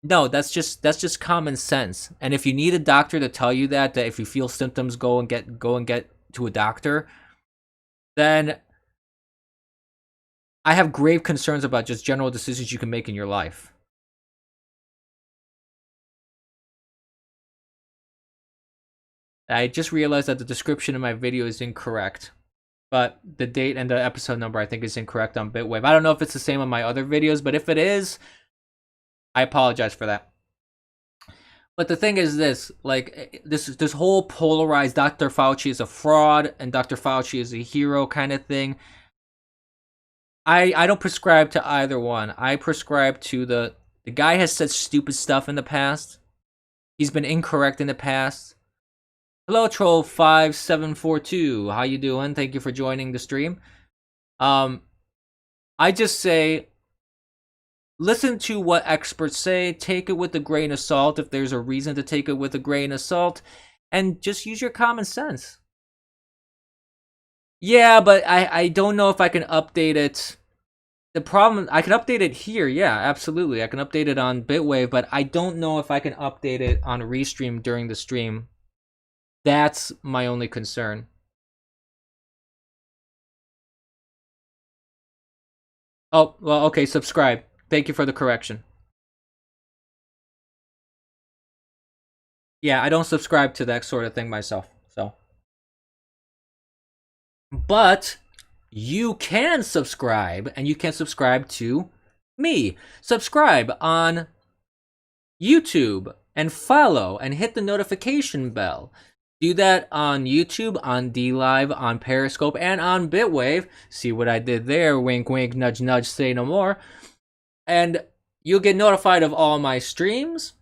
No, that's just common sense. And if you need a doctor to tell you that if you feel symptoms, go and get to a doctor, then I have grave concerns about just general decisions you can make in your life. I just realized that the description of my video is incorrect, but the date and the episode number I think is incorrect on Bitwave. I don't know if it's the same on my other videos, but if it is, I apologize for that. But the thing is this, like this whole polarized Dr. Fauci is a fraud and Dr. Fauci is a hero kind of thing. I don't prescribe to either one. I prescribe to the guy has said stupid stuff in the past. He's been incorrect in the past. Hello, Troll5742. How you doing? Thank you for joining the stream. I just say, listen to what experts say. Take it with a grain of salt if there's a reason to take it with a grain of salt, and just use your common sense. Yeah, but I don't know if I can update it. The problem, I can update it here. Yeah, absolutely. I can update it on Bitwave, but I don't know if I can update it on Restream during the stream. That's my only concern. Oh, well, okay, subscribe. Thank you for the correction. Yeah, I don't subscribe to that sort of thing myself, so. But you can subscribe, and you can subscribe to me. Subscribe on YouTube and follow and hit the notification bell. Do that on YouTube, on DLive, on Periscope, and on Bitwave. See what I did there? Wink, wink, nudge, nudge, say no more. And you'll get notified of all my streams.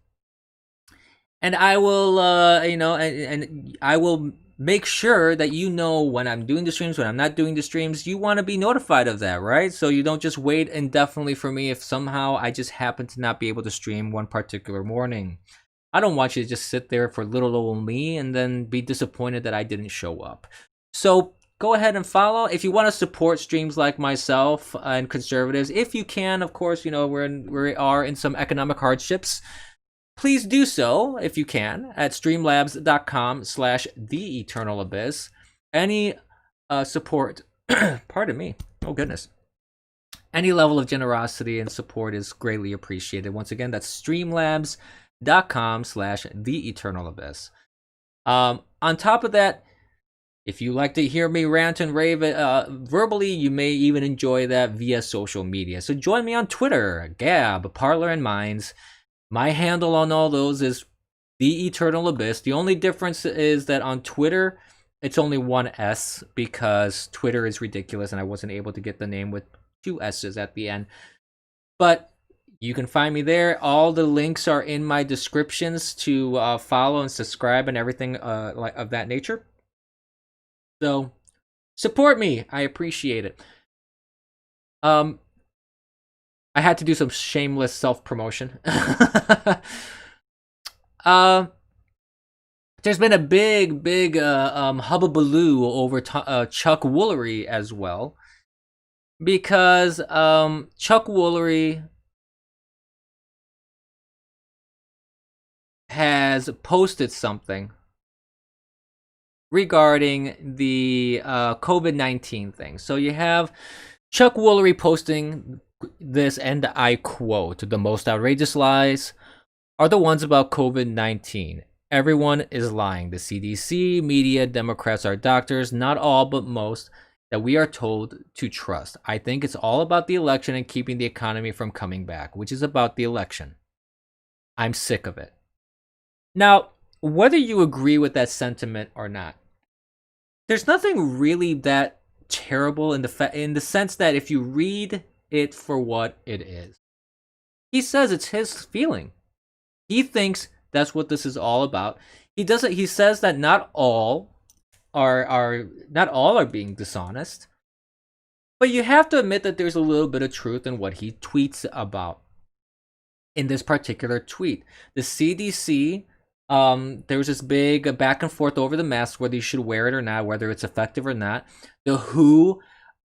And I will, and I will make sure that you know when I'm doing the streams, when I'm not doing the streams. You want to be notified of that, right? So you don't just wait indefinitely for me if somehow I just happen to not be able to stream one particular morning. I don't want you to just sit there for little old me and then be disappointed that I didn't show up. So go ahead and follow. If you want to support streams like myself and conservatives, if you can, of course, we are in some economic hardships. Please do so if you can at streamlabs.com/theeternalabyss. Any support, pardon me, oh goodness. Any level of generosity and support is greatly appreciated. Once again, that's streamlabs.com/theeternalabyss. On top of that, if you like to hear me rant and rave verbally, you may even enjoy that via social media. So join me on Twitter, Gab, Parler, and Minds. My handle on all those is The Eternal Abyss. The only difference is that on Twitter, it's only one S because Twitter is ridiculous and I wasn't able to get the name with two S's at the end. But you can find me there. All the links are in my descriptions to follow and subscribe and everything like of that nature. So support me. I appreciate it. I had to do some shameless self-promotion. There's been a big hubbubaloo over Chuck Woolery as well. Because Chuck Woolery has posted something regarding the COVID-19 thing. So you have Chuck Woolery posting this, and I quote, "The most outrageous lies are the ones about COVID-19. Everyone is lying. The CDC, media, Democrats, our doctors, not all, but most, that we are told to trust. I think it's all about the election and keeping the economy from coming back, which is about the election. I'm sick of it." Now, whether you agree with that sentiment or not, there's nothing really that terrible in the sense that if you read it for what it is. He says it's his feeling. He thinks that's what this is all about. He says that not all are being dishonest. But you have to admit that there's a little bit of truth in what he tweets about. In this particular tweet, the CDC, there was this big back and forth over the mask, whether you should wear it or not, whether it's effective or not. The WHO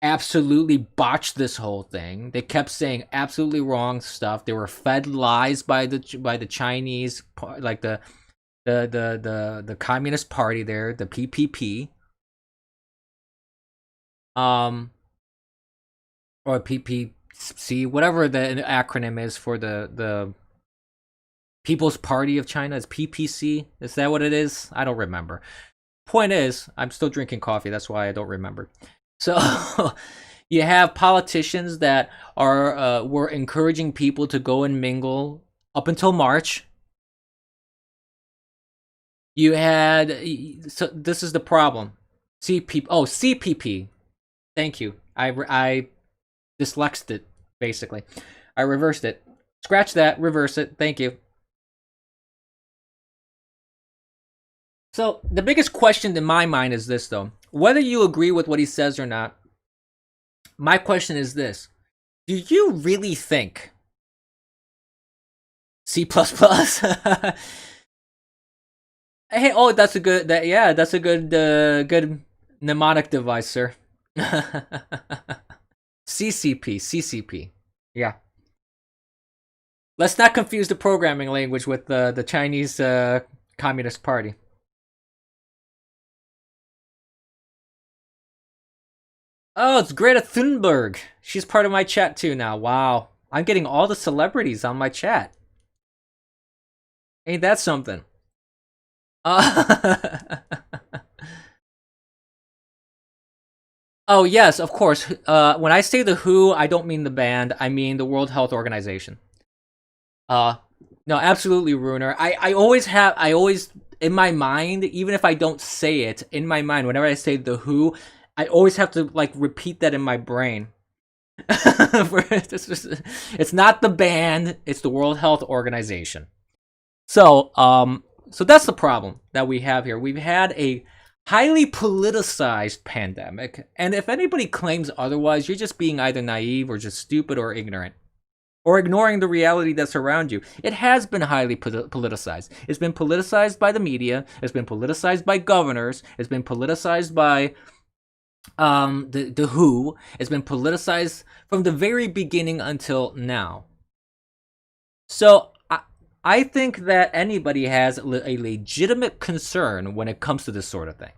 absolutely botched this whole thing. They kept saying absolutely wrong stuff. They were fed lies by the Chinese, like the Communist Party there, the PPP, or PPC, whatever the acronym is for the People's Party of China. Is PPC? Is that what it is? I don't remember. Point is, I'm still drinking coffee. That's why I don't remember. So you have politicians that were encouraging people to go and mingle up until March. You had, so this is the problem. CPP. Thank you. I dyslexed it, basically. I reversed it. Scratch that, reverse it. Thank you. So the biggest question in my mind is this, though. Whether you agree with what he says or not, my question is this. Do you really think C++? Hey, oh, that's a good, that's a good mnemonic device, sir. CCP. Yeah. Let's not confuse the programming language with the Chinese Communist Party. Oh, it's Greta Thunberg. She's part of my chat too now. Wow. I'm getting all the celebrities on my chat. Ain't that something? Oh, yes, of course. When I say the WHO, I don't mean the band. I mean the World Health Organization. No, absolutely, Runer. I always, in my mind, even if I don't say it, in my mind, whenever I say the WHO, I always have to, like, repeat that in my brain. It's not the band, it's the World Health Organization. So that's the problem that we have here. We've had a highly politicized pandemic, and if anybody claims otherwise, you're just being either naive or just stupid or ignorant, or ignoring the reality that's around you. It has been highly politicized. It's been politicized by the media. It's been politicized by governors. It's been politicized by the WHO. It's been politicized from the very beginning until now. So I think that anybody has a legitimate concern when it comes to this sort of thing.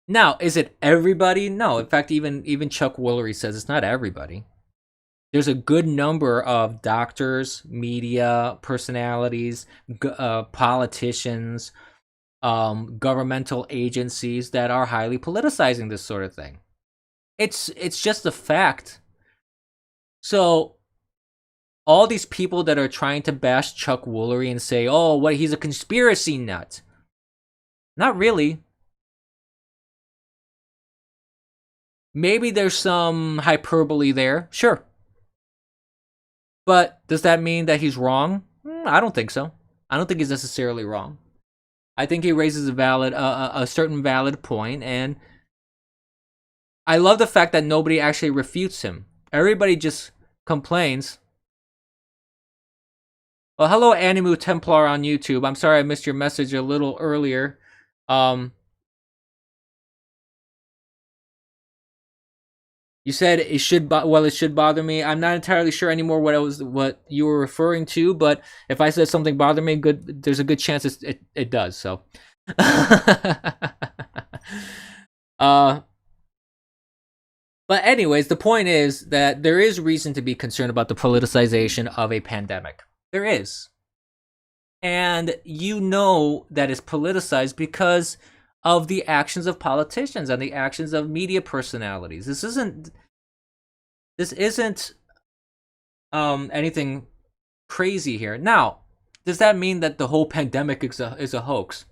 Now, is it everybody? No. In fact, even Chuck Woolery says it's not everybody. There's a good number of doctors, media personalities, politicians, governmental agencies that are highly politicizing this sort of thing. It's just a fact. So all these people that are trying to bash Chuck Woolery and say, oh, what, he's a conspiracy nut. Not really. Maybe there's some hyperbole there. Sure. But does that mean that he's wrong? I don't think so. I don't think he's necessarily wrong. I think he raises a certain valid point, and I love the fact that nobody actually refutes him. Everybody just complains. Well, hello, Animu Templar on YouTube. I'm sorry I missed your message a little earlier. You said it should bother me. I'm not entirely sure anymore what you were referring to, but if I said something bothered me, there's a good chance it does. So, but anyways, the point is that there is reason to be concerned about the politicization of a pandemic. There is, and you know that it's politicized because of the actions of politicians and the actions of media personalities. This isn't anything crazy here. Now, does that mean that the whole pandemic is a hoax?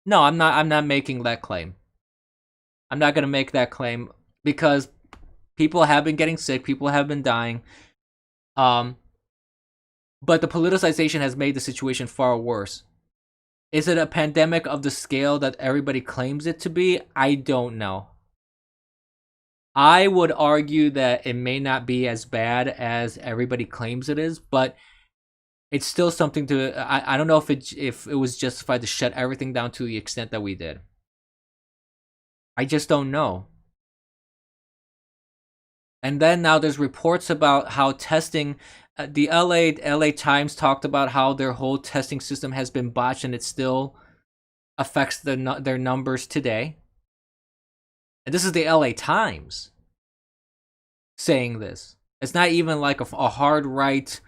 No, I'm not making that claim. I'm not going to make that claim because people have been getting sick, people have been dying. But the politicization has made the situation far worse. Is it a pandemic of the scale that everybody claims it to be? I don't know. I would argue that it may not be as bad as everybody claims it is, but it's still something to. I don't know if it was justified to shut everything down to the extent that we did. I just don't know. And then now there's reports about how testing. The LA Times talked about how their whole testing system has been botched and it still affects their numbers today. And this is the LA Times saying this. It's not even like a hard right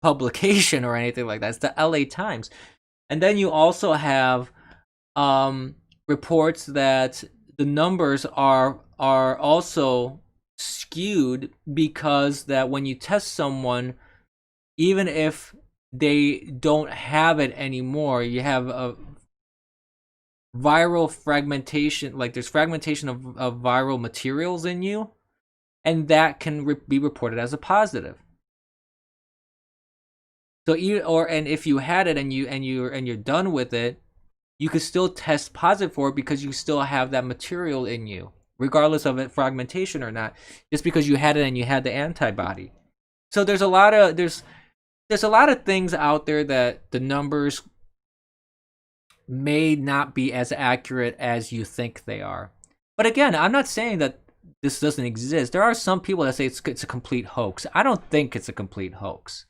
publication or anything like that. It's the LA Times. And then you also have reports that the numbers are also skewed because that when you test someone, even if they don't have it anymore. You have a viral fragmentation, like there's fragmentation of viral materials in you, and that can be reported as a positive. So and if you had it and you're done with it, you could still test positive for it because you still have that material in you, regardless of it fragmentation or not, just because you had it and you had the antibody. So there's a lot of things out there that the numbers may not be as accurate as you think they are. But again, I'm not saying that this doesn't exist. There are some people that say it's a complete hoax. I don't think it's a complete hoax.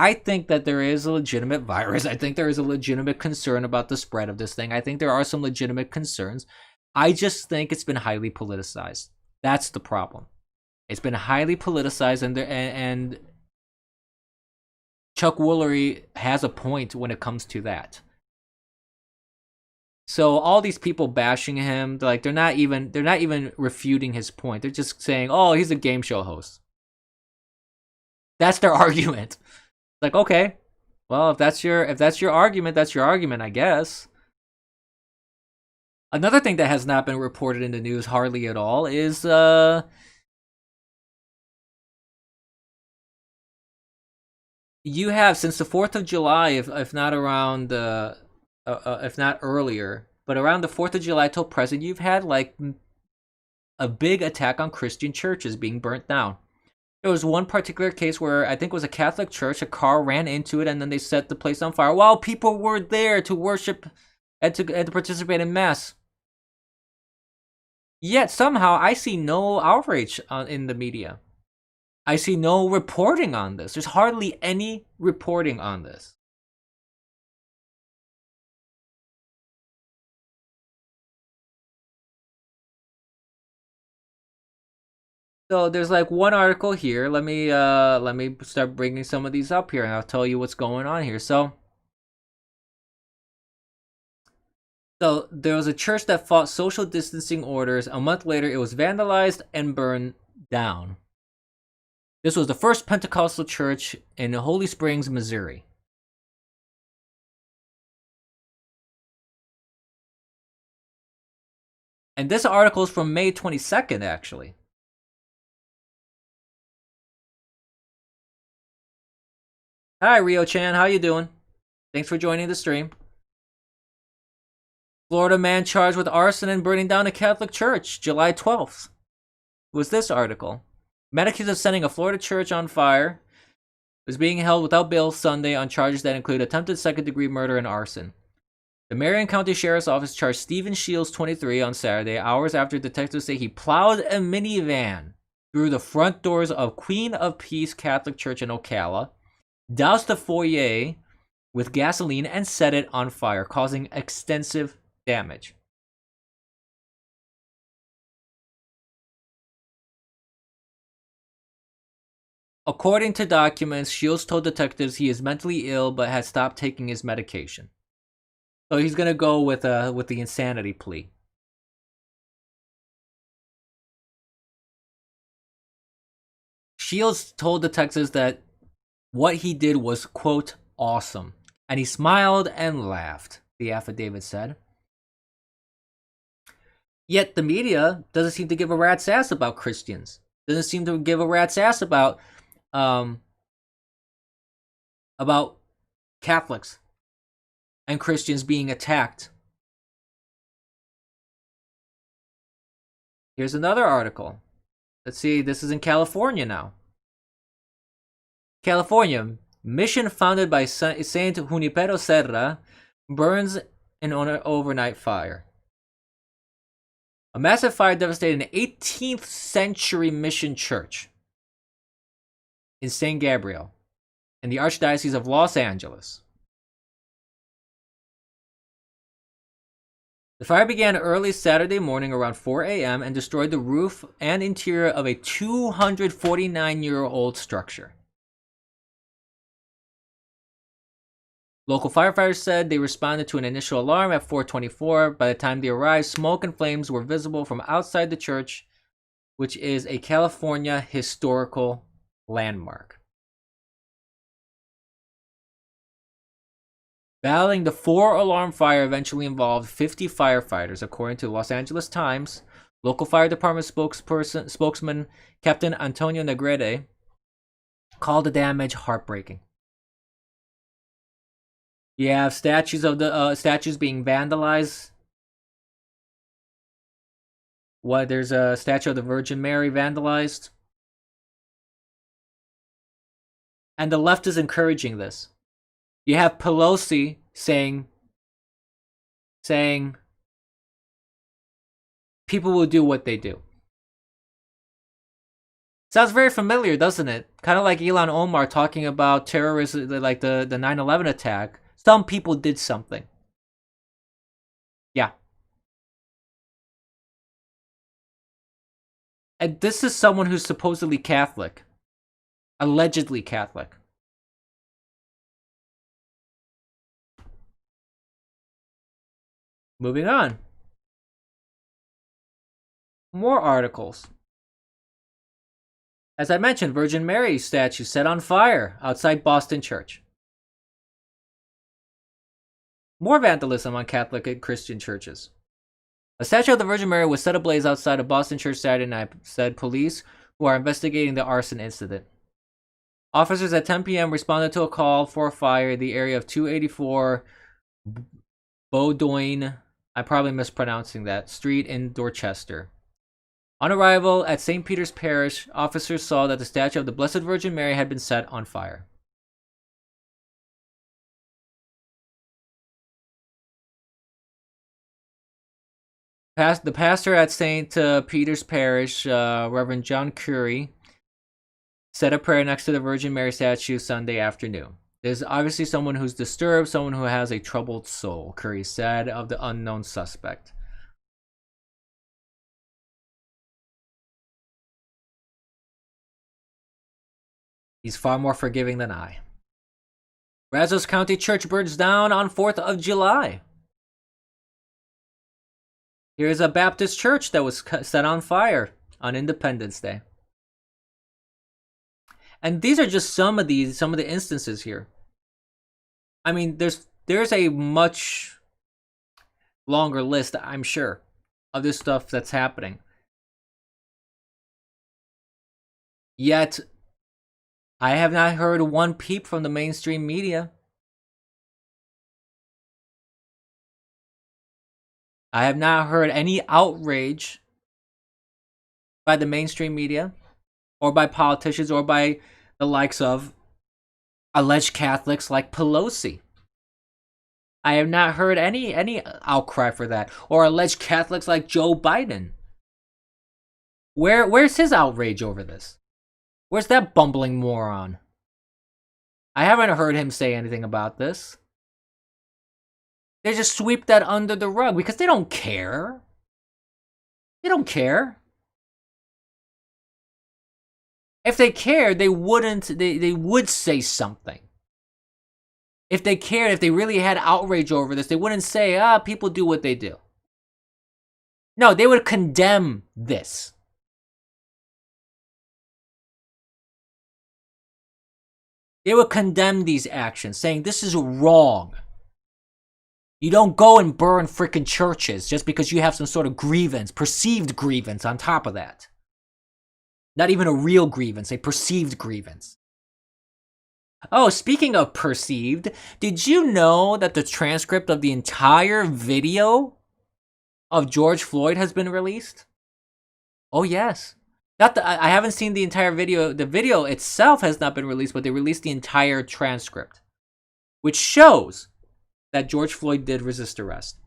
I think that there is a legitimate virus. I think there is a legitimate concern about the spread of this thing. I think there are some legitimate concerns. I just think it's been highly politicized. That's the problem. It's been highly politicized, and Chuck Woolery has a point when it comes to that. So all these people bashing him, like they're not even refuting his point. They're just saying, "Oh, he's a game show host." That's their argument. Like, okay, well, if that's your argument, that's your argument, I guess. Another thing that has not been reported in the news hardly at all is you have, since the 4th of July, if not around if not earlier, but around the 4th of July till present, you've had like a big attack on Christian churches being burnt down. There was one particular case where I think it was a Catholic church. A car ran into it, and then they set the place on fire while people were there to worship and to participate in mass. Yet somehow I see no outrage in the media. I see no reporting on this. There's hardly any reporting on this. So there's like one article here. Let me start bringing some of these up here, and I'll tell you what's going on here. So there was a church that fought social distancing orders. A month later, it was vandalized and burned down. This was the first Pentecostal church in Holy Springs, Missouri. And this article is from May 22nd, actually. Hi, Rio Chan. How you doing? Thanks for joining the stream. Florida man charged with arson and burning down a Catholic church, July 12th. Was this article. Man accused of setting a Florida church on fire was being held without bail Sunday on charges that include attempted second-degree murder and arson. The Marion County Sheriff's Office charged Stephen Shields, 23, on Saturday, hours after detectives say he plowed a minivan through the front doors of Queen of Peace Catholic Church in Ocala, doused the foyer with gasoline, and set it on fire, causing extensive damage. According to documents, Shields told detectives he is mentally ill but has stopped taking his medication. So he's gonna go with the insanity plea. Shields told detectives that what he did was, quote, awesome, and he smiled and laughed, the affidavit said. Yet the media doesn't seem to give a rat's ass about Christians. Doesn't seem to give a rat's ass about Catholics and Christians being attacked. Here's another article. Let's see, this is in California now. California, mission founded by Saint Junipero Serra burns in an overnight fire. A massive fire devastated an 18th century mission church in San Gabriel in the Archdiocese of Los Angeles. The fire began early Saturday morning around 4 a.m. and destroyed the roof and interior of a 249-year-old structure. Local firefighters said they responded to an initial alarm at 4:24. By the time they arrived, smoke and flames were visible from outside the church, which is a California historical landmark. Battling the 4-alarm fire eventually involved 50 firefighters, according to the Los Angeles Times. Local fire department spokesman Captain Antonio Negrete called the damage heartbreaking. You have statues being vandalized. There's a statue of the Virgin Mary vandalized. And the left is encouraging this. You have Pelosi saying people will do what they do. Sounds very familiar, doesn't it? Kind of like Ilhan Omar talking about terrorism, like the 9/11 attack. Some people did something. Yeah. And this is someone who's supposedly Catholic. Allegedly Catholic. Moving on. More articles. As I mentioned, Virgin Mary statue set on fire outside Boston Church. More vandalism on Catholic and Christian churches. A statue of the Virgin Mary was set ablaze outside a Boston church Saturday night, said police who are investigating the arson incident. Officers at 10 p.m. responded to a call for a fire in the area of 284 Bowdoin, I'm probably mispronouncing that, street in Dorchester. On arrival at St. Peter's Parish, officers saw that the statue of the Blessed Virgin Mary had been set on fire. The pastor at St. Peter's Parish, Reverend John Curry, said a prayer next to the Virgin Mary statue Sunday afternoon. There's obviously someone who's disturbed, someone who has a troubled soul, Curry said of the unknown suspect. He's far more forgiving than I. Brazos County Church burns down on 4th of July. Here's a Baptist church that was set on fire on Independence Day. And these are just some of the instances here. I mean, there's a much longer list, I'm sure, of this stuff that's happening. Yet, I have not heard one peep from the mainstream media. I have not heard any outrage by the mainstream media or by politicians or by the likes of alleged Catholics like Pelosi. I have not heard any outcry for that, or alleged Catholics like Joe Biden. Where's his outrage over this? Where's that bumbling moron? I haven't heard him say anything about this. They just sweep that under the rug because they don't care. They don't care. If they cared, they wouldn't. They would say something. If they cared, if they really had outrage over this, they wouldn't say, people do what they do. No, they would condemn this. They would condemn these actions, saying this is wrong. You don't go and burn freaking churches just because you have some sort of grievance, perceived grievance on top of that. Not even a real grievance, a perceived grievance. Oh, speaking of perceived, did you know that the transcript of the entire video of George Floyd has been released? Oh, yes. I haven't seen the entire video. The video itself has not been released, but they released the entire transcript, which shows that George Floyd did resist arrest.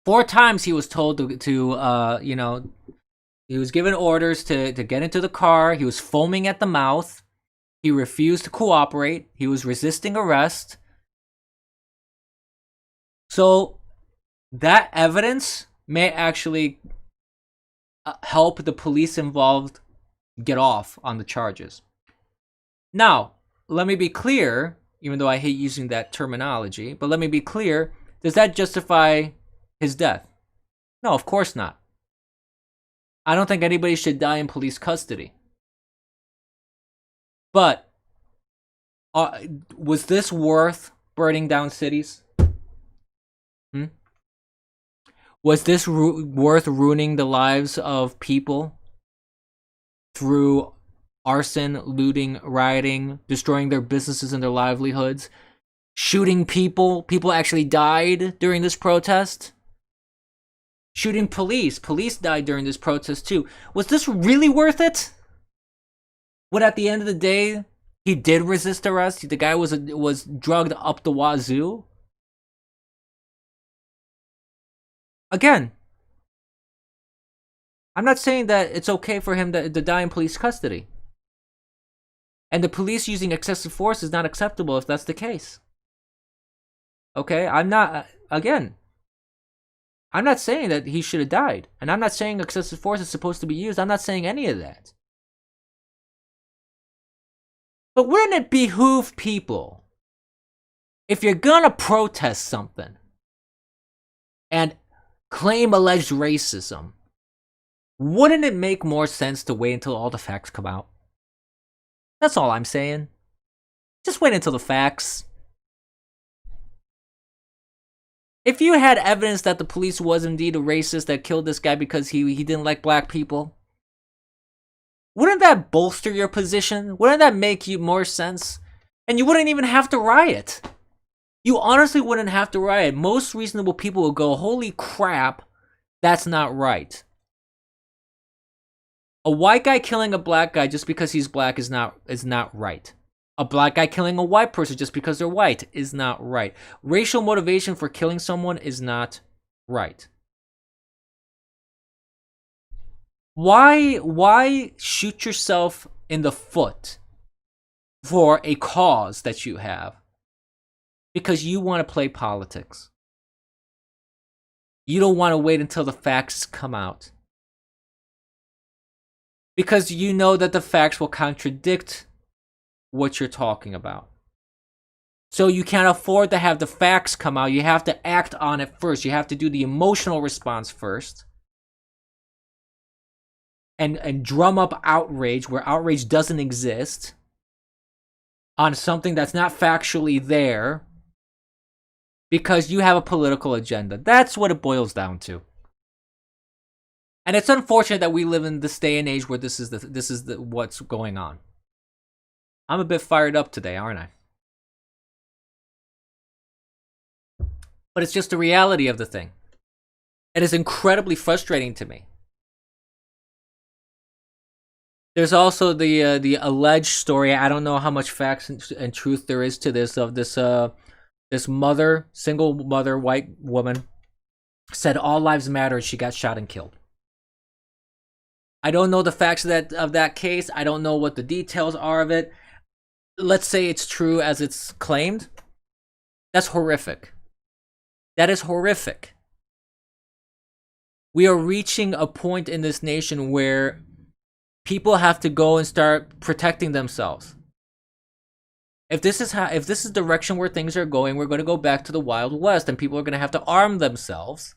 4 times he was told to he was given orders to get into the car. He was foaming at the mouth. He refused to cooperate. He was resisting arrest. So that evidence may actually help the police involved get off on the charges. Now, let me be clear, even though I hate using that terminology, but let me be clear, does that justify his death? No, of course not. I don't think anybody should die in police custody. But was this worth burning down cities? Was this worth ruining the lives of people through arson, looting, rioting, destroying their businesses and their livelihoods, shooting people? People actually died during this protest. Shooting police. Police died during this protest too. Was this really worth it? When at the end of the day, he did resist arrest. The guy was drugged up the wazoo. Again, I'm not saying that it's okay for him to die in police custody. And the police using excessive force is not acceptable if that's the case. Okay, I'm not saying that he should have died. And I'm not saying excessive force is supposed to be used. I'm not saying any of that. But wouldn't it behoove people, if you're gonna protest something and claim alleged racism, wouldn't it make more sense to wait until all the facts come out? That's all I'm saying. Just wait until the facts. If you had evidence that the police was indeed a racist that killed this guy because he didn't like black people, wouldn't that bolster your position? Wouldn't that make you more sense? And you wouldn't even have to riot. You honestly wouldn't have to riot. Most reasonable people will go, holy crap, that's not right. A white guy killing a black guy just because he's black is not right. A black guy killing a white person just because they're white is not right. Racial motivation for killing someone is not right. Why shoot yourself in the foot for a cause that you have? Because you want to play politics. You don't want to wait until the facts come out. Because you know that the facts will contradict what you're talking about. So you can't afford to have the facts come out. You have to act on it first. You have to do the emotional response first. And drum up outrage where outrage doesn't exist on something that's not factually there because you have a political agenda. That's what it boils down to. And it's unfortunate that we live in this day and age where this is what's going on. I'm a bit fired up today, aren't I? But it's just the reality of the thing. It is incredibly frustrating to me. There's also the alleged story. I don't know how much facts and truth there is to this, of this mother, single mother, white woman, said all lives matter. She got shot and killed. I don't know the facts of that case. I don't know what the details are of it. Let's say it's true as it's claimed. That's horrific. That is horrific. We are reaching a point in this nation where people have to go and start protecting themselves. If this is the direction where things are going, we're going to go back to the Wild West, and people are going to have to arm themselves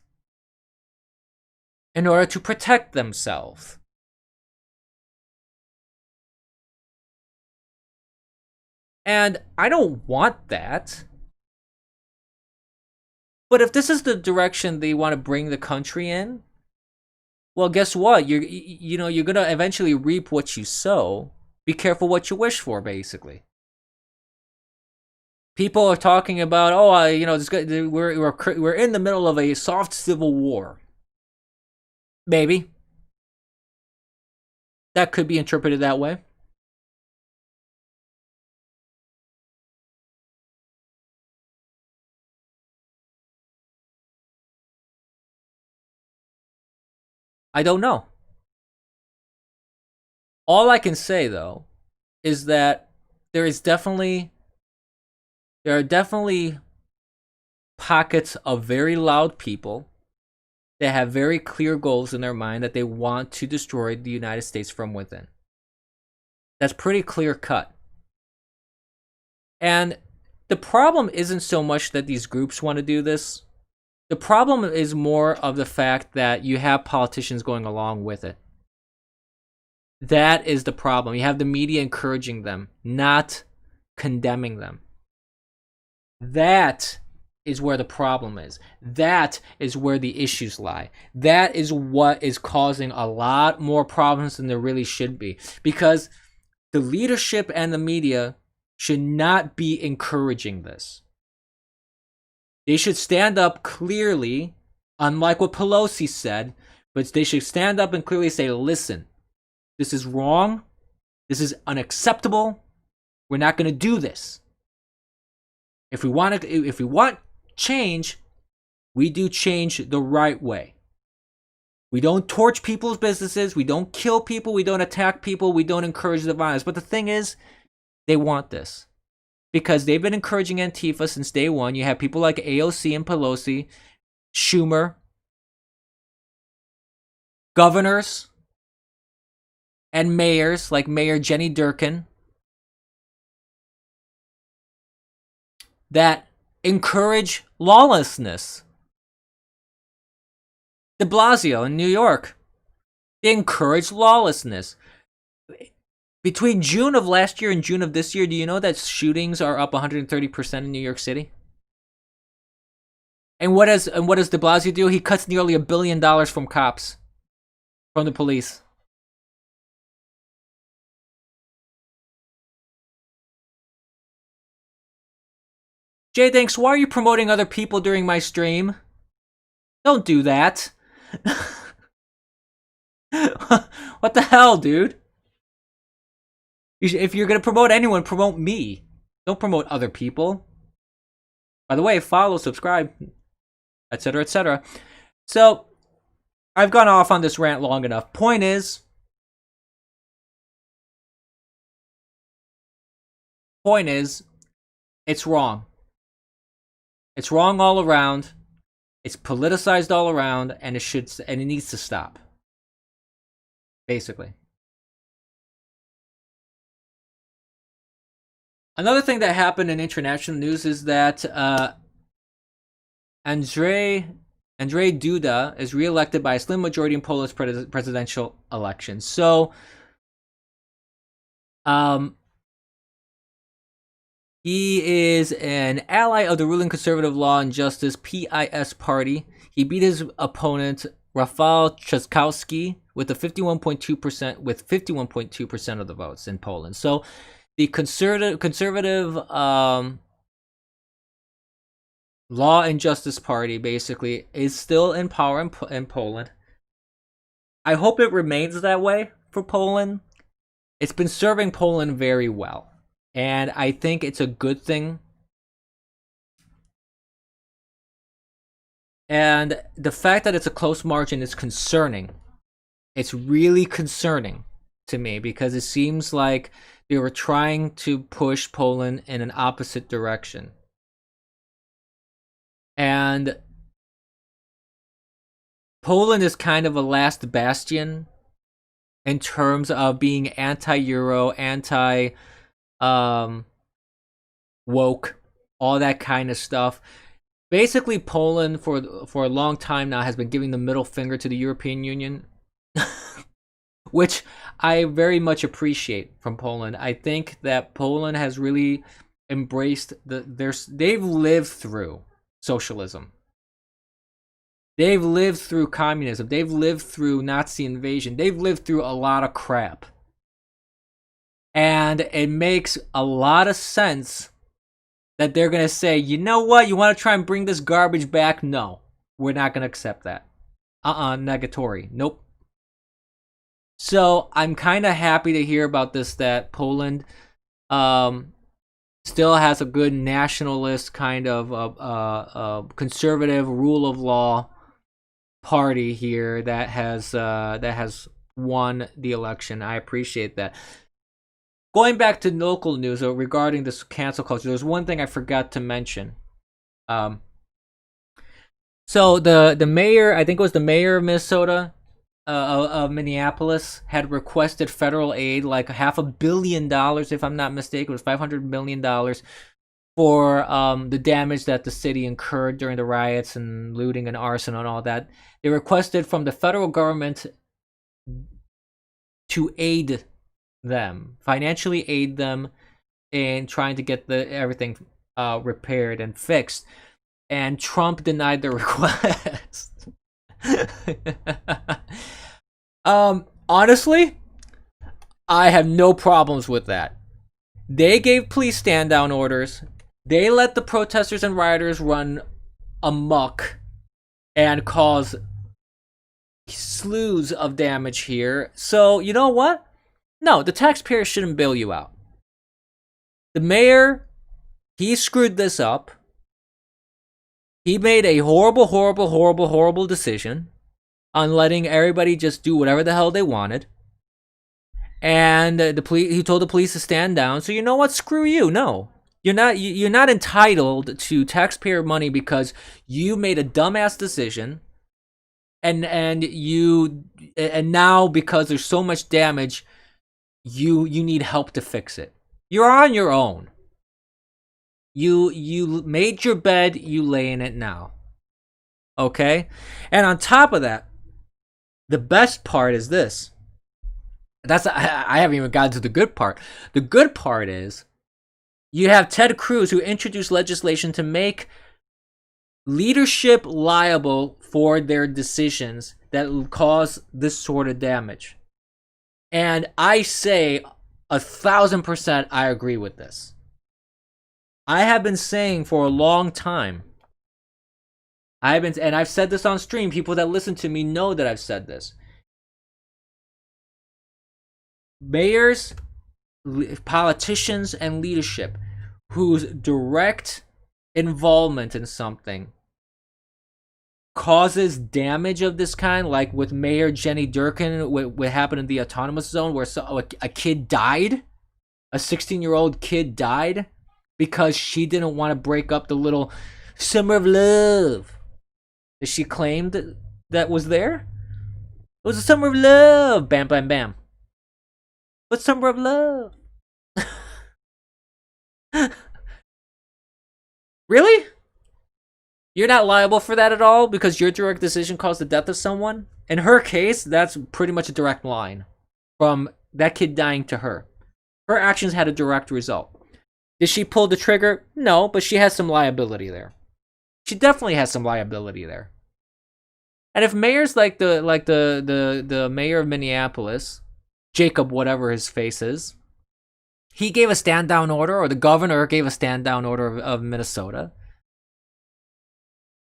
in order to protect themselves. And I don't want that. But if this is the direction they want to bring the country in, well, guess what? You're going to eventually reap what you sow. Be careful what you wish for, basically. People are talking about, we're in the middle of a soft civil war. Maybe. That could be interpreted that way. I don't know. All I can say, though, is that there are definitely pockets of very loud people that have very clear goals in their mind that they want to destroy the United States from within. That's pretty clear cut. And the problem isn't so much that these groups want to do this. The problem is more of the fact that you have politicians going along with it. That is the problem. You have the media encouraging them, not condemning them. That is where the problem is. That is where the issues lie. That is what is causing a lot more problems than there really should be. Because the leadership and the media should not be encouraging this. They should stand up clearly, unlike what Pelosi said, but they should stand up and clearly say, listen, this is wrong. This is unacceptable. We're not going to do this. If we want change, we do change the right way. We don't torch people's businesses. We don't kill people. We don't attack people. We don't encourage the violence. But the thing is, they want this. Because they've been encouraging Antifa since day one. You have people like AOC and Pelosi, Schumer, governors, and mayors like Mayor Jenny Durkin that encourage lawlessness. De Blasio in New York, they encourage lawlessness. Between June of last year and June of this year, do you know that shootings are up 130% in New York City? And what does de Blasio do? He cuts nearly $1 billion from cops, from the police. Jay thinks, why are you promoting other people during my stream? Don't do that. What the hell, dude? If you're going to promote anyone, promote me. Don't promote other people. By the way, follow, subscribe, etc., etc. So, I've gone off on this rant long enough. Point is, it's wrong. It's wrong all around. It's politicized all around, and it needs to stop. Basically. Another thing that happened in international news is that Andrzej Duda is reelected by a slim majority in Poland's presidential election. So, he is an ally of the ruling Conservative Law and Justice PIS party. He beat his opponent Rafał Trzaskowski with 51.2% of the votes in Poland. So, the conservative Law and Justice Party basically is still in power in Poland. I hope it remains that way for Poland. It's been serving Poland very well, and I think it's a good thing. And the fact that it's a close margin is concerning. It's really concerning to me because it seems like they were trying to push Poland in an opposite direction. And Poland is kind of a last bastion in terms of being anti-Euro, anti-woke, all that kind of stuff. Basically, Poland for a long time now has been giving the middle finger to the European Union, which I very much appreciate from Poland. I think that Poland has really embraced they've lived through socialism. They've lived through communism. They've lived through Nazi invasion. They've lived through a lot of crap. And it makes a lot of sense that they're going to say, you know what? You want to try and bring this garbage back? No, we're not going to accept that. Negatory. Nope. So I'm kind of happy to hear about this, that Poland still has a good nationalist kind of conservative rule of law party here that has won the election. I appreciate that. Going back to local news regarding this cancel culture, there's one thing I forgot to mention. So the mayor, I think it was the mayor of Minnesota, of Minneapolis, had requested federal aid, like $500 million, if I'm not mistaken. It was $500 million for the damage that the city incurred during the riots and looting and arson and all that. They requested from the federal government to aid them, financially aid them in trying to get everything repaired and fixed, and Trump denied the request. Honestly, I have no problems with that. They gave police stand down orders. They let the protesters and rioters run amok and cause slews of damage here. So, you know what? No, the taxpayer shouldn't bail you out. The mayor, he screwed this up. He made a horrible decision on letting everybody just do whatever the hell they wanted. And he told the police to stand down. So you know what? Screw you. No. You're not entitled to taxpayer money because you made a dumbass decision. And now because there's so much damage, you need help to fix it. You're on your own. You made your bed, you lay in it now. Okay? And on top of that, the best part is this. I haven't even gotten to the good part. The good part is you have Ted Cruz, who introduced legislation to make leadership liable for their decisions that will cause this sort of damage. And I say 1,000% I agree with this. I have been saying for a long time, and I've said this on stream, people that listen to me know that I've said this. Mayors, politicians, and leadership whose direct involvement in something causes damage of this kind, like with Mayor Jenny Durkin, what happened in the autonomous zone, where a kid died, a 16-year-old kid died because she didn't want to break up the little summer of love that she claimed that was there. It was a summer of love. Bam, bam, bam. But summer of love. Really? You're not liable for that at all because your direct decision caused the death of someone? In her case, that's pretty much a direct line from that kid dying to her. Her actions had a direct result. Did she pull the trigger? No, but she has some liability there. She definitely has some liability there. And if mayors like the mayor of Minneapolis, Jacob, whatever his face is, he gave a stand down order, or the governor gave a stand down order of Minnesota,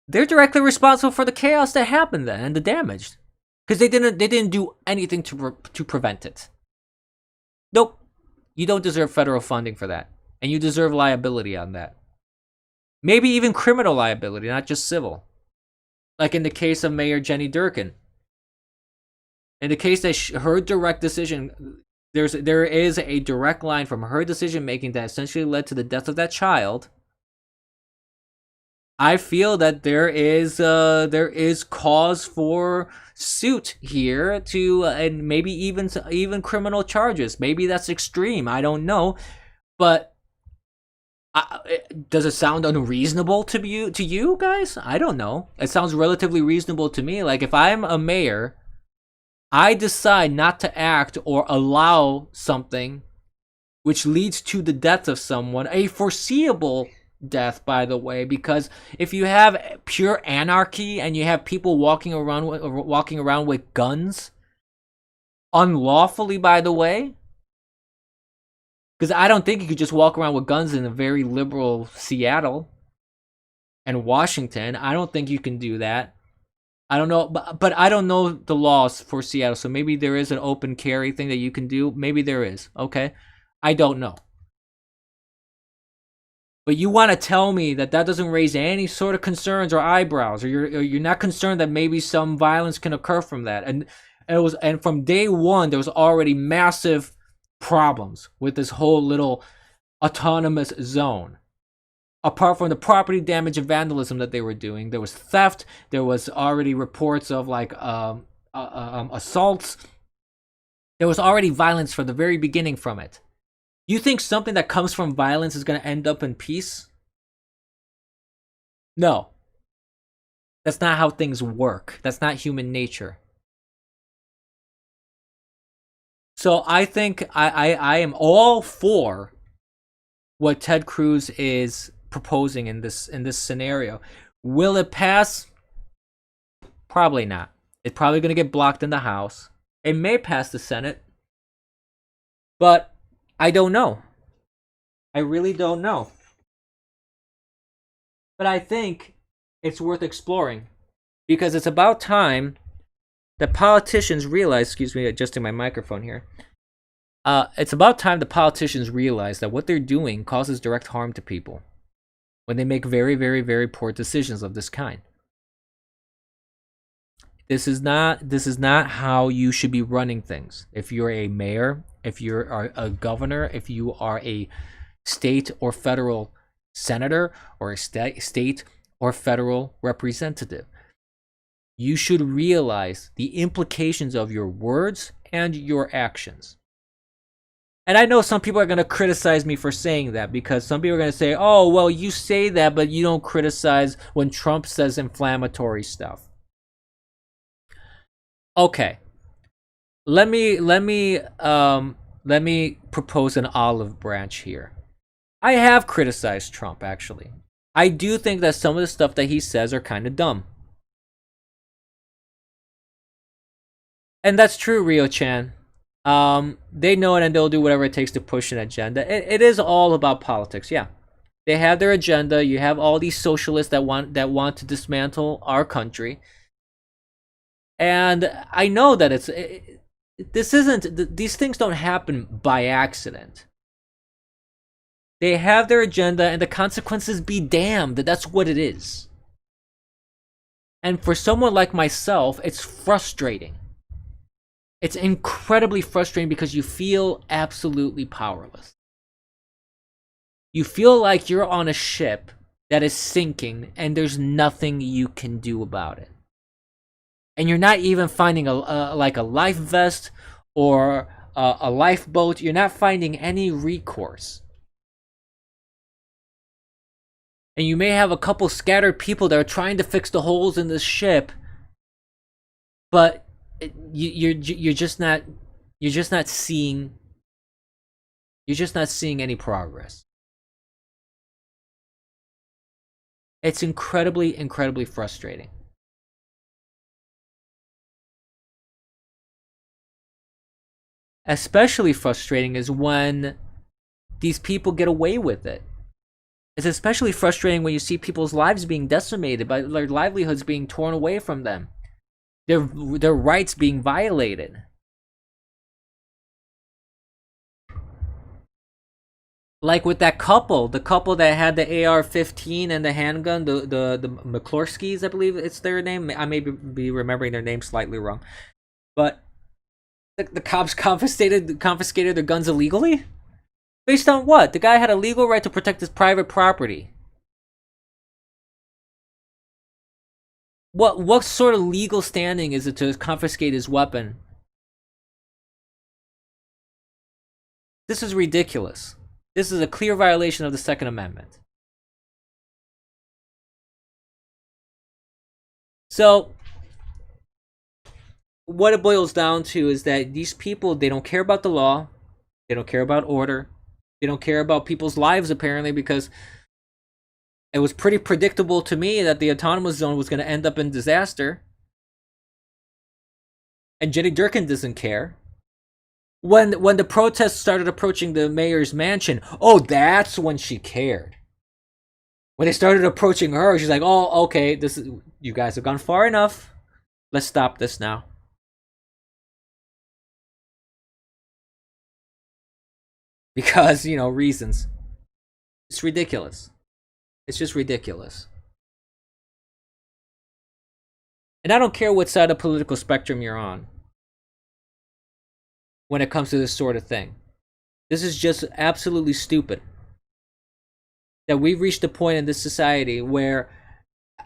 they're directly responsible for the chaos that happened then and the damage, because they didn't do anything to prevent it. Nope, you don't deserve federal funding for that, and you deserve liability on that. Maybe even criminal liability, not just civil. Like in the case of Mayor Jenny Durkin. In the case that her direct decision, there is a direct line from her decision making that essentially led to the death of that child. I feel that there is cause for suit here to, and maybe even criminal charges. Maybe that's extreme. I don't know, but does it sound unreasonable to you guys? I don't know. It sounds relatively reasonable to me. Like if I'm a mayor, I decide not to act or allow something which leads to the death of someone, a foreseeable death, by the way, because if you have pure anarchy and you have people walking around with guns unlawfully, by the way, because I don't think you could just walk around with guns in a very liberal Seattle and Washington. I don't think you can do that. I don't know, but I don't know the laws for Seattle, so maybe there is an open carry thing that you can do. Maybe there is. Okay, I don't know. But you want to tell me that doesn't raise any sort of concerns or eyebrows, or you're not concerned that maybe some violence can occur from that? And from day one, there was already massive problems with this whole little autonomous zone. Apart from the property damage and vandalism that they were doing, there was theft. There was already reports of assaults. There was already violence from the very beginning from it. You think something that comes from violence is going to end up in peace? No. That's not how things work. That's not human nature. So I think I am all for what Ted Cruz is proposing in this scenario. Will it pass? Probably not. It's probably going to get blocked in the House. It may pass the Senate, but I don't know. I really don't know. But I think it's worth exploring, because it's about time that politicians realize, excuse me, adjusting my microphone here. It's about time the politicians realize that what they're doing causes direct harm to people when they make very, very, very poor decisions of this kind. This is not how you should be running things. If you're a mayor, if you're a governor, if you are a state or federal senator or a state or federal representative, you should realize the implications of your words and your actions. And I know some people are going to criticize me for saying that, because some people are going to say, oh, well, you say that, but you don't criticize when Trump says inflammatory stuff. Okay, let me propose an olive branch here. I have criticized Trump, actually. I do think that some of the stuff that he says are kind of dumb. And that's true, Rio-chan. They know it, and they'll do whatever it takes to push an agenda. It is all about politics, yeah. They have their agenda. You have all these socialists that want to dismantle our country. And I know that these things don't happen by accident. They have their agenda, and the consequences be damned. That's what it is. And for someone like myself, it's frustrating. It's incredibly frustrating, because you feel absolutely powerless. You feel like you're on a ship that is sinking, and there's nothing you can do about it. And you're not even finding a life vest or a lifeboat. You're not finding any recourse. And you may have a couple scattered people that are trying to fix the holes in this ship, but you're just not seeing any progress. It's incredibly frustrating. Especially frustrating is when these people get away with it. It's especially frustrating when you see people's lives being decimated, by their livelihoods being torn away from them, their rights being violated. Like with that couple, the couple that had the AR-15 and the handgun, the McClorskys, I believe it's their name. I may be remembering their name slightly wrong, but the cops confiscated their guns illegally? Based on what? The guy had a legal right to protect his private property. What sort of legal standing is it to confiscate his weapon? This is ridiculous. This is a clear violation of the Second Amendment. So, what it boils down to is that these people, they don't care about the law. They don't care about order. They don't care about people's lives, apparently, because it was pretty predictable to me that the autonomous zone was going to end up in disaster. And Jenny Durkin doesn't care. When the protests started approaching the mayor's mansion, oh, that's when she cared. When they started approaching her, she's like, oh, okay, you guys have gone far enough. Let's stop this now. Because, reasons. It's ridiculous. It's just ridiculous. And I don't care what side of the political spectrum you're on when it comes to this sort of thing. This is just absolutely stupid. That we've reached a point in this society where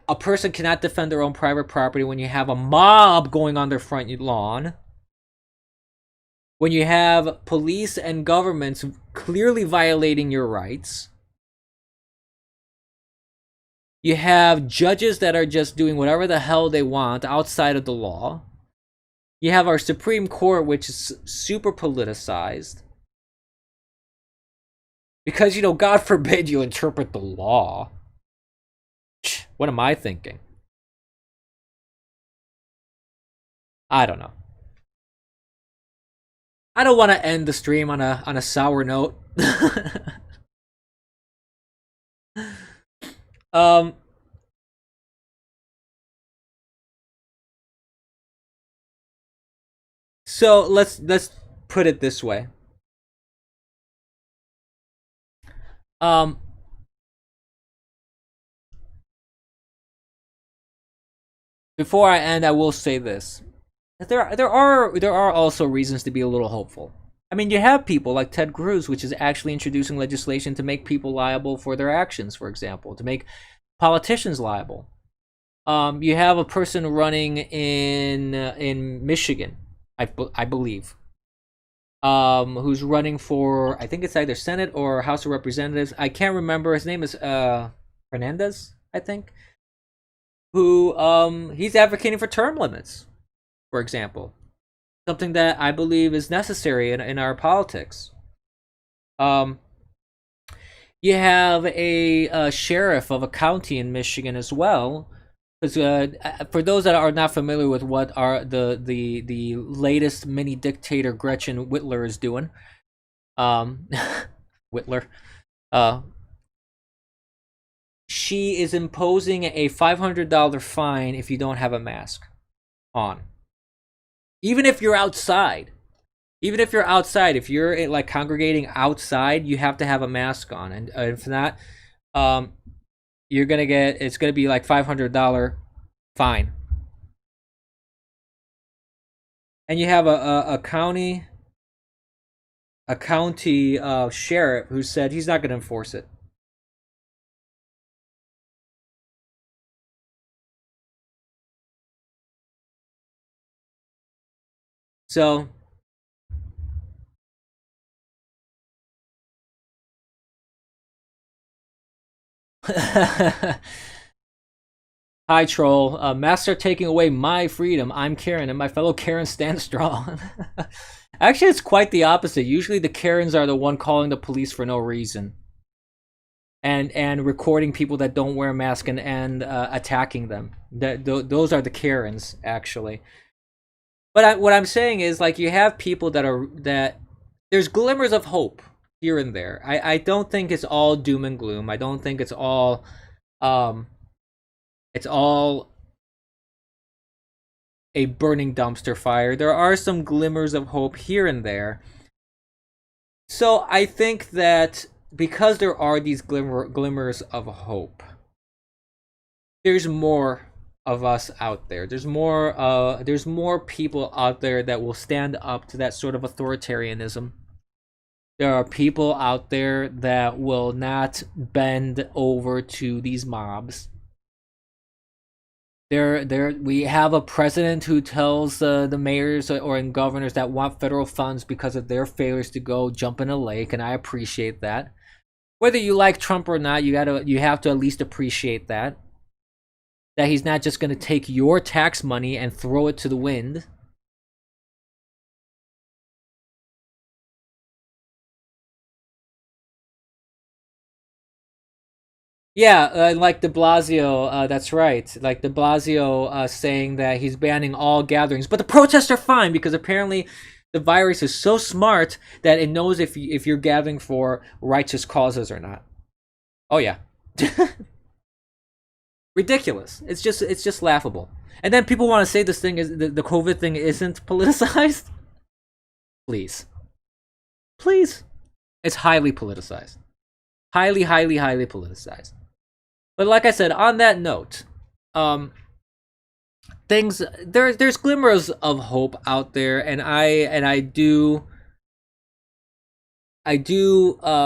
a person cannot defend their own private property when you have a mob going on their front lawn. When you have police and governments clearly violating your rights. You have judges that are just doing whatever the hell they want outside of the law. You have our Supreme Court, which is super politicized. Because, God forbid you interpret the law. What am I thinking? I don't know. I don't want to end the stream on a sour note. um so let's put it this way. Um Before I end, I will say this. There are also reasons to be a little hopeful. I mean, you have people like Ted Cruz, which is actually introducing legislation to make people liable for their actions, for example, to make politicians liable. You have a person running in Michigan, I believe, who's running for, I think it's either Senate or House of Representatives. I can't remember. His name is Hernandez, I think. Who he's advocating for term limits, for example, something that I believe is necessary in our politics. Um, you have a sheriff of a county in Michigan as well. Because for those that are not familiar with what are the latest mini dictator Gretchen Whitler is doing, Whitler, she is imposing a $500 fine if you don't have a mask on. Even if you're outside. If you're like congregating outside, you have to have a mask on. And if not, it's gonna be like $500 fine. And you have a county sheriff who said he's not gonna enforce it. So hi troll, master taking away my freedom. I'm Karen and my fellow Karens stand strong. Actually, it's quite the opposite. Usually the Karens are the one calling the police for no reason. And recording people that don't wear a mask and attacking them. Those are the Karens, actually. But what I'm saying is, like, you have people that there's glimmers of hope here and there. I don't think it's all doom and gloom. I don't think it's all a burning dumpster fire. There are some glimmers of hope here and there. So I think that because there are these glimmers of hope, there's more of us out there. There's more people out there that will stand up to that sort of authoritarianism. There are people out there that will not bend over to these mobs. We have a president who tells the mayors or governors that want federal funds because of their failures to go jump in a lake, and I appreciate that. Whether you like Trump or not, you have to at least appreciate that he's not just going to take your tax money and throw it to the wind. Yeah, like de Blasio, that's right. Like de Blasio saying that he's banning all gatherings, but the protests are fine because apparently the virus is so smart that it knows if you're gathering for righteous causes or not. Oh yeah. Ridiculous. It's just laughable. And then people want to say this thing is the COVID thing isn't politicized. Please. It's highly politicized. Highly politicized. But like I said, on that note, there's glimmers of hope out there, and I do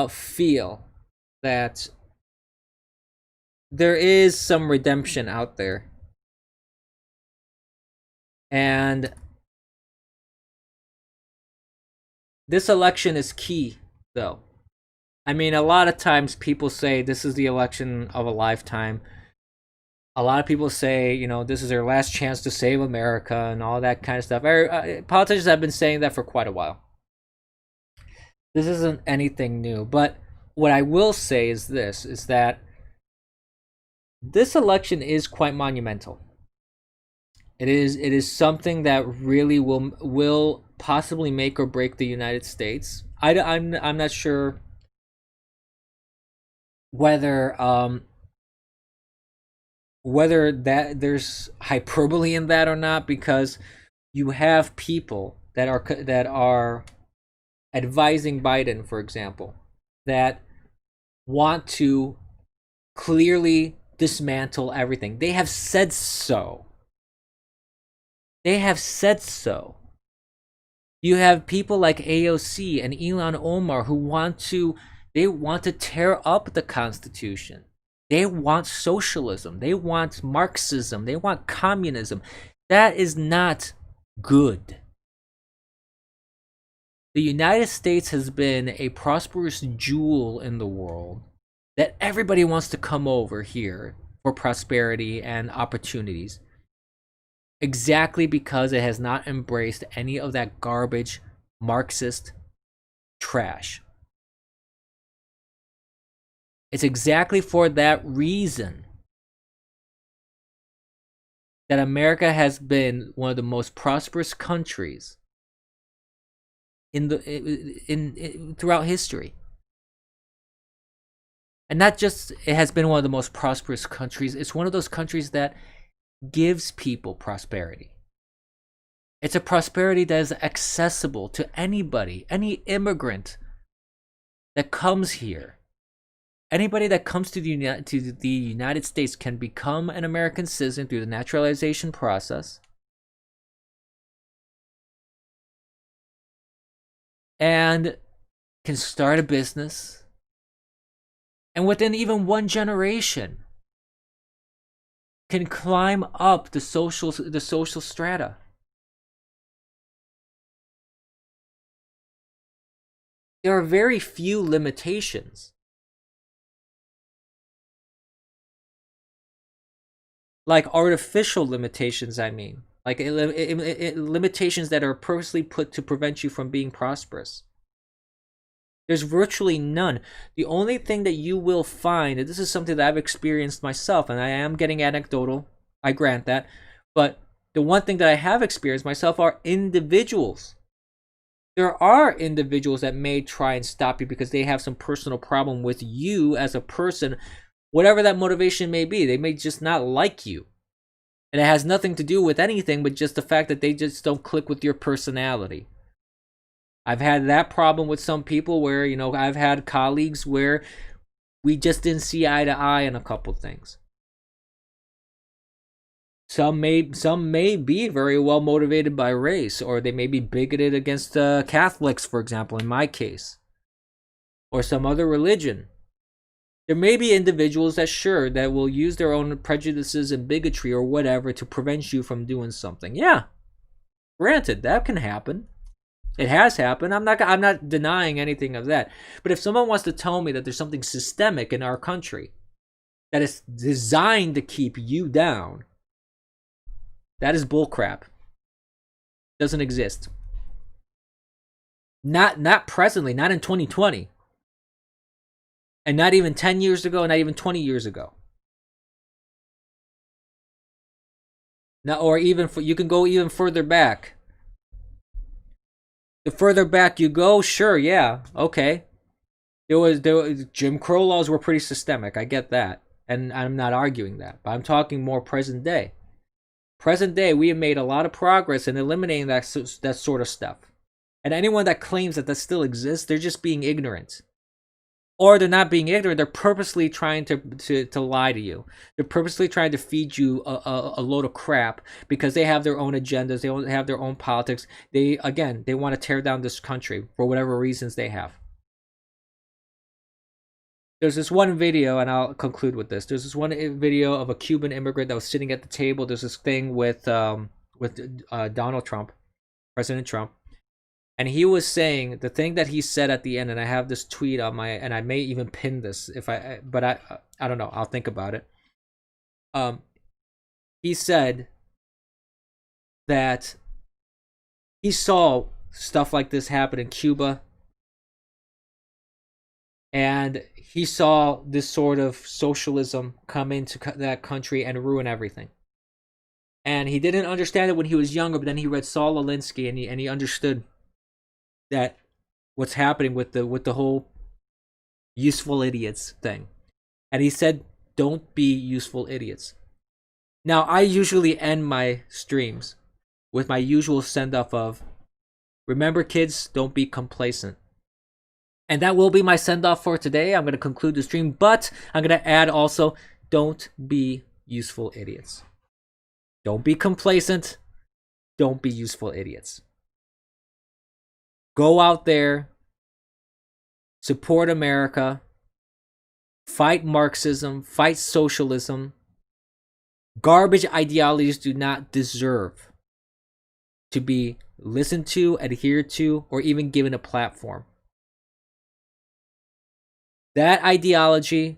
feel that there is some redemption out there. And this election is key, though. I mean, a lot of times people say this is the election of a lifetime. A lot of people say, this is their last chance to save America and all that kind of stuff. Politicians have been saying that for quite a while. This isn't anything new, but what I will say is this: is that this election is quite monumental. It is something that really will possibly make or break the United States. I'm not sure whether whether that there's hyperbole in that or not, because you have people that are advising Biden, for example, that want to clearly dismantle everything. They have said so. They have said so. You have people like AOC and Ilhan Omar who want to tear up the Constitution. They want socialism. They want Marxism. They want communism. That is not good. The United States has been a prosperous jewel in the world that everybody wants to come over here for prosperity and opportunities, exactly because it has not embraced any of that garbage Marxist trash. It's exactly for that reason that America has been one of the most prosperous countries throughout history. And not just it has been one of the most prosperous countries, it's one of those countries that gives people prosperity. It's a prosperity that is accessible to anybody, any immigrant that comes here. Anybody that comes to the United States can become an American citizen through the naturalization process. And can start a business. And within even one generation, can climb up the social strata. There are very few limitations. Like artificial limitations, I mean. Like limitations that are purposely put to prevent you from being prosperous. There's virtually none. The only thing that you will find, and this is something that I've experienced myself, and I am getting anecdotal, I grant that, but the one thing that I have experienced myself are individuals. There are individuals that may try and stop you because they have some personal problem with you as a person, whatever that motivation may be. They may just not like you. And it has nothing to do with anything but just the fact that they just don't click with your personality. I've had that problem with some people where, I've had colleagues where we just didn't see eye to eye on a couple things. Some may be very well motivated by race, or they may be bigoted against Catholics, for example, in my case, or some other religion. There may be individuals that will use their own prejudices and bigotry or whatever to prevent you from doing something. Yeah, granted, that can happen. It has happened. I'm not denying anything of that. But if someone wants to tell me that there's something systemic in our country that is designed to keep you down, that is bullcrap. Doesn't exist. Not presently, not in 2020. And not even 10 years ago, not even 20 years ago. Now, or even you can go even further back. The further back you go, sure, yeah, okay. There was Jim Crow laws were pretty systemic. I get that, and I'm not arguing that. But I'm talking more present day. Present day, we have made a lot of progress in eliminating that sort of stuff. And anyone that claims that still exists, they're just being ignorant. Or they're not being ignorant, they're purposely trying to lie to you. They're purposely trying to feed you a load of crap because they have their own agendas, they have their own politics. They want to tear down this country for whatever reasons they have. There's this one video, and I'll conclude with this. There's this one video of a Cuban immigrant that was sitting at the table. There's this thing with Donald Trump, President Trump. And he was saying the thing that he said at the end, and I have this tweet on and I may even pin this but I don't know. I'll think about it. He said that he saw stuff like this happen in Cuba and he saw this sort of socialism come into that country and ruin everything. And he didn't understand it when he was younger, but then he read Saul Alinsky, and he understood that what's happening with the whole useful idiots thing. And he said, don't be useful idiots. Now, I usually end my streams with my usual send-off of, remember kids, don't be complacent. And that will be my send-off for today. I'm going to conclude the stream, but I'm going to add also, don't be useful idiots. Don't be complacent. Don't be useful idiots. Go out there, support America, fight Marxism, fight socialism. Garbage ideologies do not deserve to be listened to, adhered to, or even given a platform. That ideology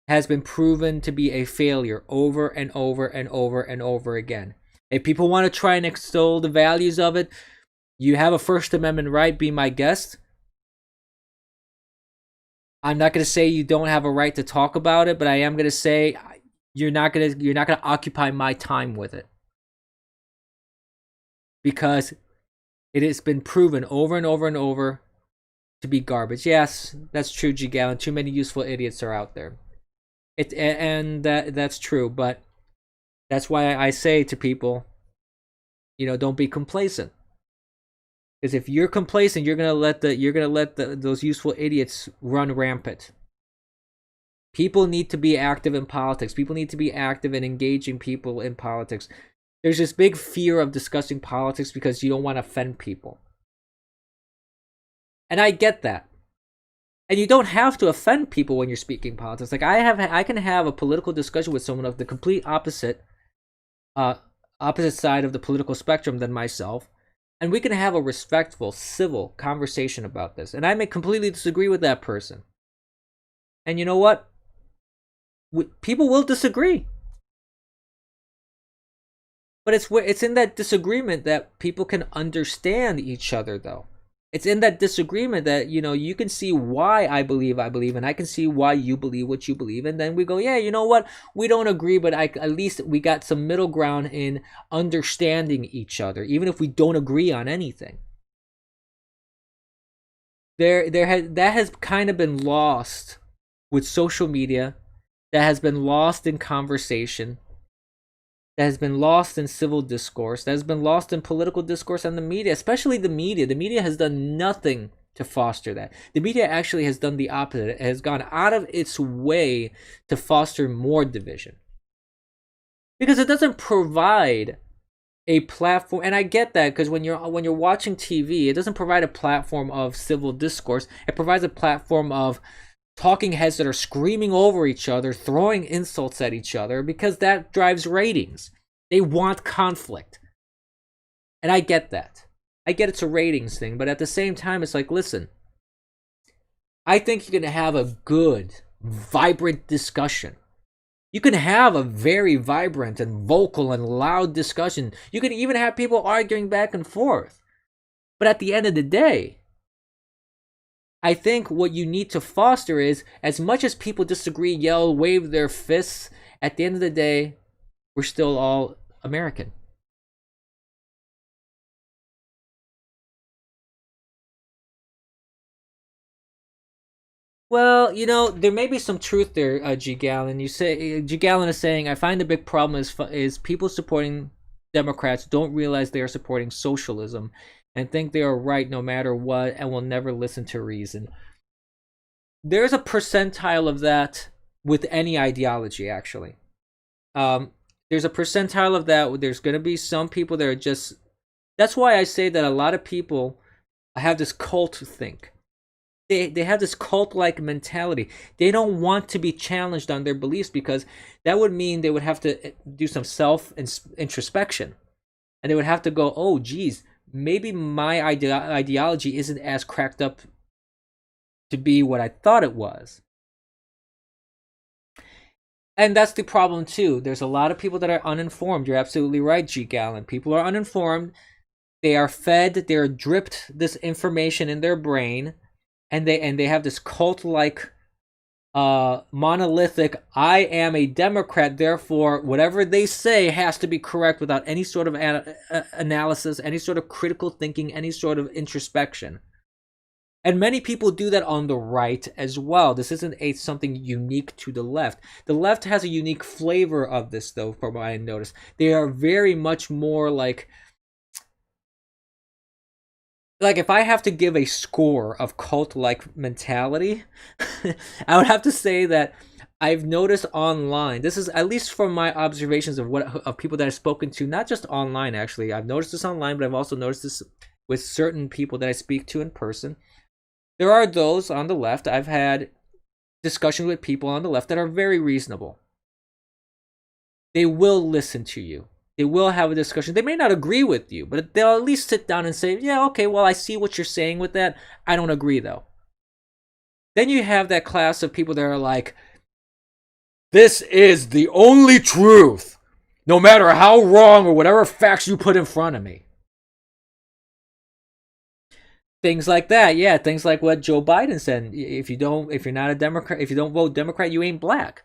has been proven to be a failure over and over and over and over again. If people want to try and extol the values of it, you have a First Amendment right, be my guest. I'm not going to say you don't have a right to talk about it, but I am going to say you're not going to occupy my time with it. Because it has been proven over and over and over to be garbage. Yes, that's true, G. Gallon. Too many useful idiots are out there. That's true, but that's why I say to people, don't be complacent. Because if you're complacent, you're gonna let those useful idiots run rampant. People need to be active in politics. People need to be active in engaging people in politics. There's this big fear of discussing politics because you don't want to offend people. And I get that. And you don't have to offend people when you're speaking politics. Like I can have a political discussion with someone of the complete opposite side of the political spectrum than myself, and we can have a respectful, civil conversation about this. And I may completely disagree with that person. And you know what? People will disagree. But it's in that disagreement that people can understand each other, though. It's in that disagreement that, you can see why I believe, and I can see why you believe what you believe. And then we go, yeah, you know what? We don't agree, but at least we got some middle ground in understanding each other, even if we don't agree on anything. That has kind of been lost with social media. That has been lost in conversation. That has been lost in civil discourse, that has been lost in political discourse and the media, especially the media. The media has done nothing to foster that. The media actually has done the opposite. It has gone out of its way to foster more division. Because it doesn't provide a platform, and I get that, because when you're watching TV, it doesn't provide a platform of civil discourse. It provides a platform of talking heads that are screaming over each other, throwing insults at each other, because that drives ratings. They want conflict. And I get that. I get it's a ratings thing, but at the same time, it's like, listen, I think you're going to have a good, vibrant discussion. You can have a very vibrant and vocal and loud discussion. You can even have people arguing back and forth. But at the end of the day, I think what you need to foster is, as much as people disagree, yell, wave their fists, at the end of the day, we're still all American. Well, there may be some truth there, G. Gallon. G. Gallon is saying, I find the big problem is people supporting Democrats don't realize they are supporting socialism and think they are right no matter what and will never listen to reason. There's a percentile of that with any ideology, actually. There's a percentile of that. There's going to be some people that are just... That's why I say that a lot of people have this cult think. They have this cult-like mentality. They don't want to be challenged on their beliefs, because that would mean they would have to do some self-introspection. And they would have to go, oh, geez, maybe my ideology isn't as cracked up to be what I thought it was. And that's the problem too. There's a lot of people that are uninformed. You're absolutely right, G. Gallon. People are uninformed. They are fed, they're dripped this information in their brain, and they have this cult like monolithic, I am a Democrat, therefore whatever they say has to be correct without any sort of analysis, any sort of critical thinking, any sort of introspection. And many people do that on the right as well. This isn't something unique to the left. The left has a unique flavor of this, though, from what I noticed. They are very much more like if I have to give a score of cult-like mentality, I would have to say that I've noticed online. This is at least from my observations of people that I've spoken to, not just online. Actually, I've noticed this online, but I've also noticed this with certain people that I speak to in person. There are those on the left. I've had discussions with people on the left that are very reasonable. They will listen to you. They will have a discussion. They may not agree with you, but they'll at least sit down and say, yeah, okay, well, I see what you're saying with that. I don't agree, though. Then you have that class of people that are like, this is the only truth, no matter how wrong or whatever facts you put in front of me. Things like that, yeah. Things like what Joe Biden said. If you're not a Democrat, if you don't vote Democrat, you ain't black.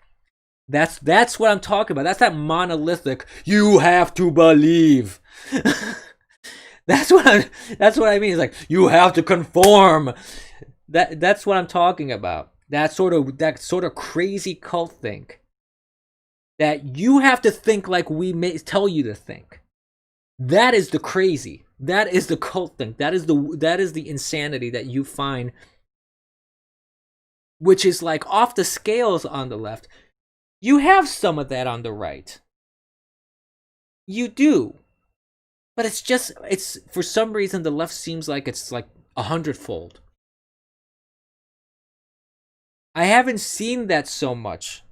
That's what I'm talking about. That's that monolithic. You have to believe. That's what I mean. It's like you have to conform. That's what I'm talking about. That sort of crazy cult thing. That you have to think like we may tell you to think. That is the crazy. That is the cult thing. That is the insanity that you find, which is like off the scales on the left. You have some of that on the right. You do. But it's for some reason the left seems like it's like 100-fold. I haven't seen that so much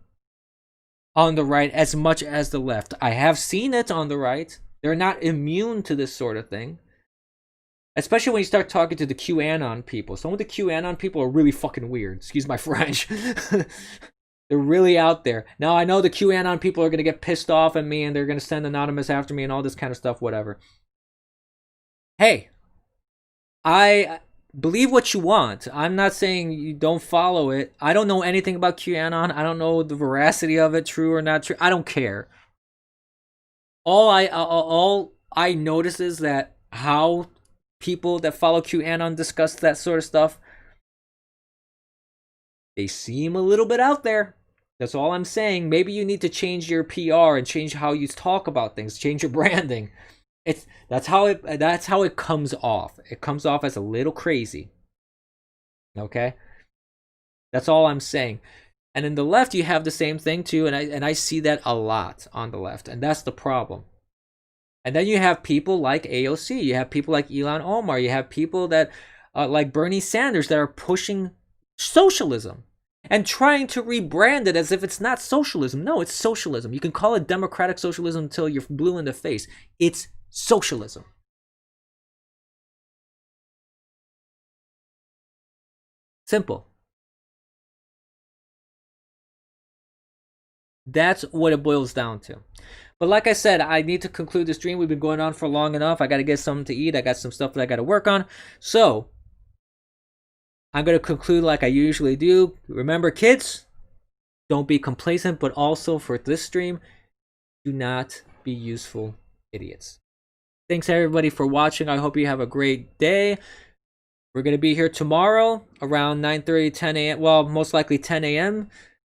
on the right as much as the left. I have seen it on the right. They're not immune to this sort of thing. Especially when you start talking to the QAnon people. Some of the QAnon people are really fucking weird. Excuse my French. They're really out there. Now, I know the QAnon people are going to get pissed off at me and they're going to send Anonymous after me and all this kind of stuff, whatever. Hey, I believe what you want. I'm not saying you don't follow it. I don't know anything about QAnon. I don't know the veracity of it, true or not true. I don't care. All I notice is that how people that follow QAnon discuss that sort of stuff, they seem a little bit out there. That's all I'm saying. Maybe you need to change your PR and change how you talk about things, change your branding. That's how it comes off. It comes off as a little crazy. Okay? That's all I'm saying. And in the left, you have the same thing too, and I see that a lot on the left, and that's the problem. And then you have people like AOC, you have people like Ilhan Omar, you have people that like Bernie Sanders that are pushing socialism and trying to rebrand it as if it's not socialism. No, it's socialism. You can call it democratic socialism until you're blue in the face. It's socialism. Simple. That's what it boils down to. But like I said, I need to conclude this stream. We've been going on for long enough. I got to get something to eat. I got some stuff that I got to work on. So I'm going to conclude like I usually do. Remember, kids, don't be complacent, but also for this stream, do not be useful idiots. Thanks everybody for watching. I hope you have a great day. We're going to be here tomorrow around 9:30, 10 a.m. Well, most likely 10 a.m.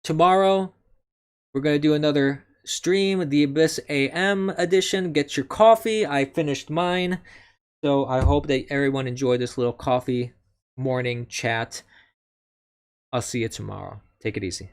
Tomorrow, we're going to do another stream, the Abyss AM edition. Get your coffee. I finished mine. So I hope that everyone enjoyed this little coffee morning chat. I'll see you tomorrow. Take it easy.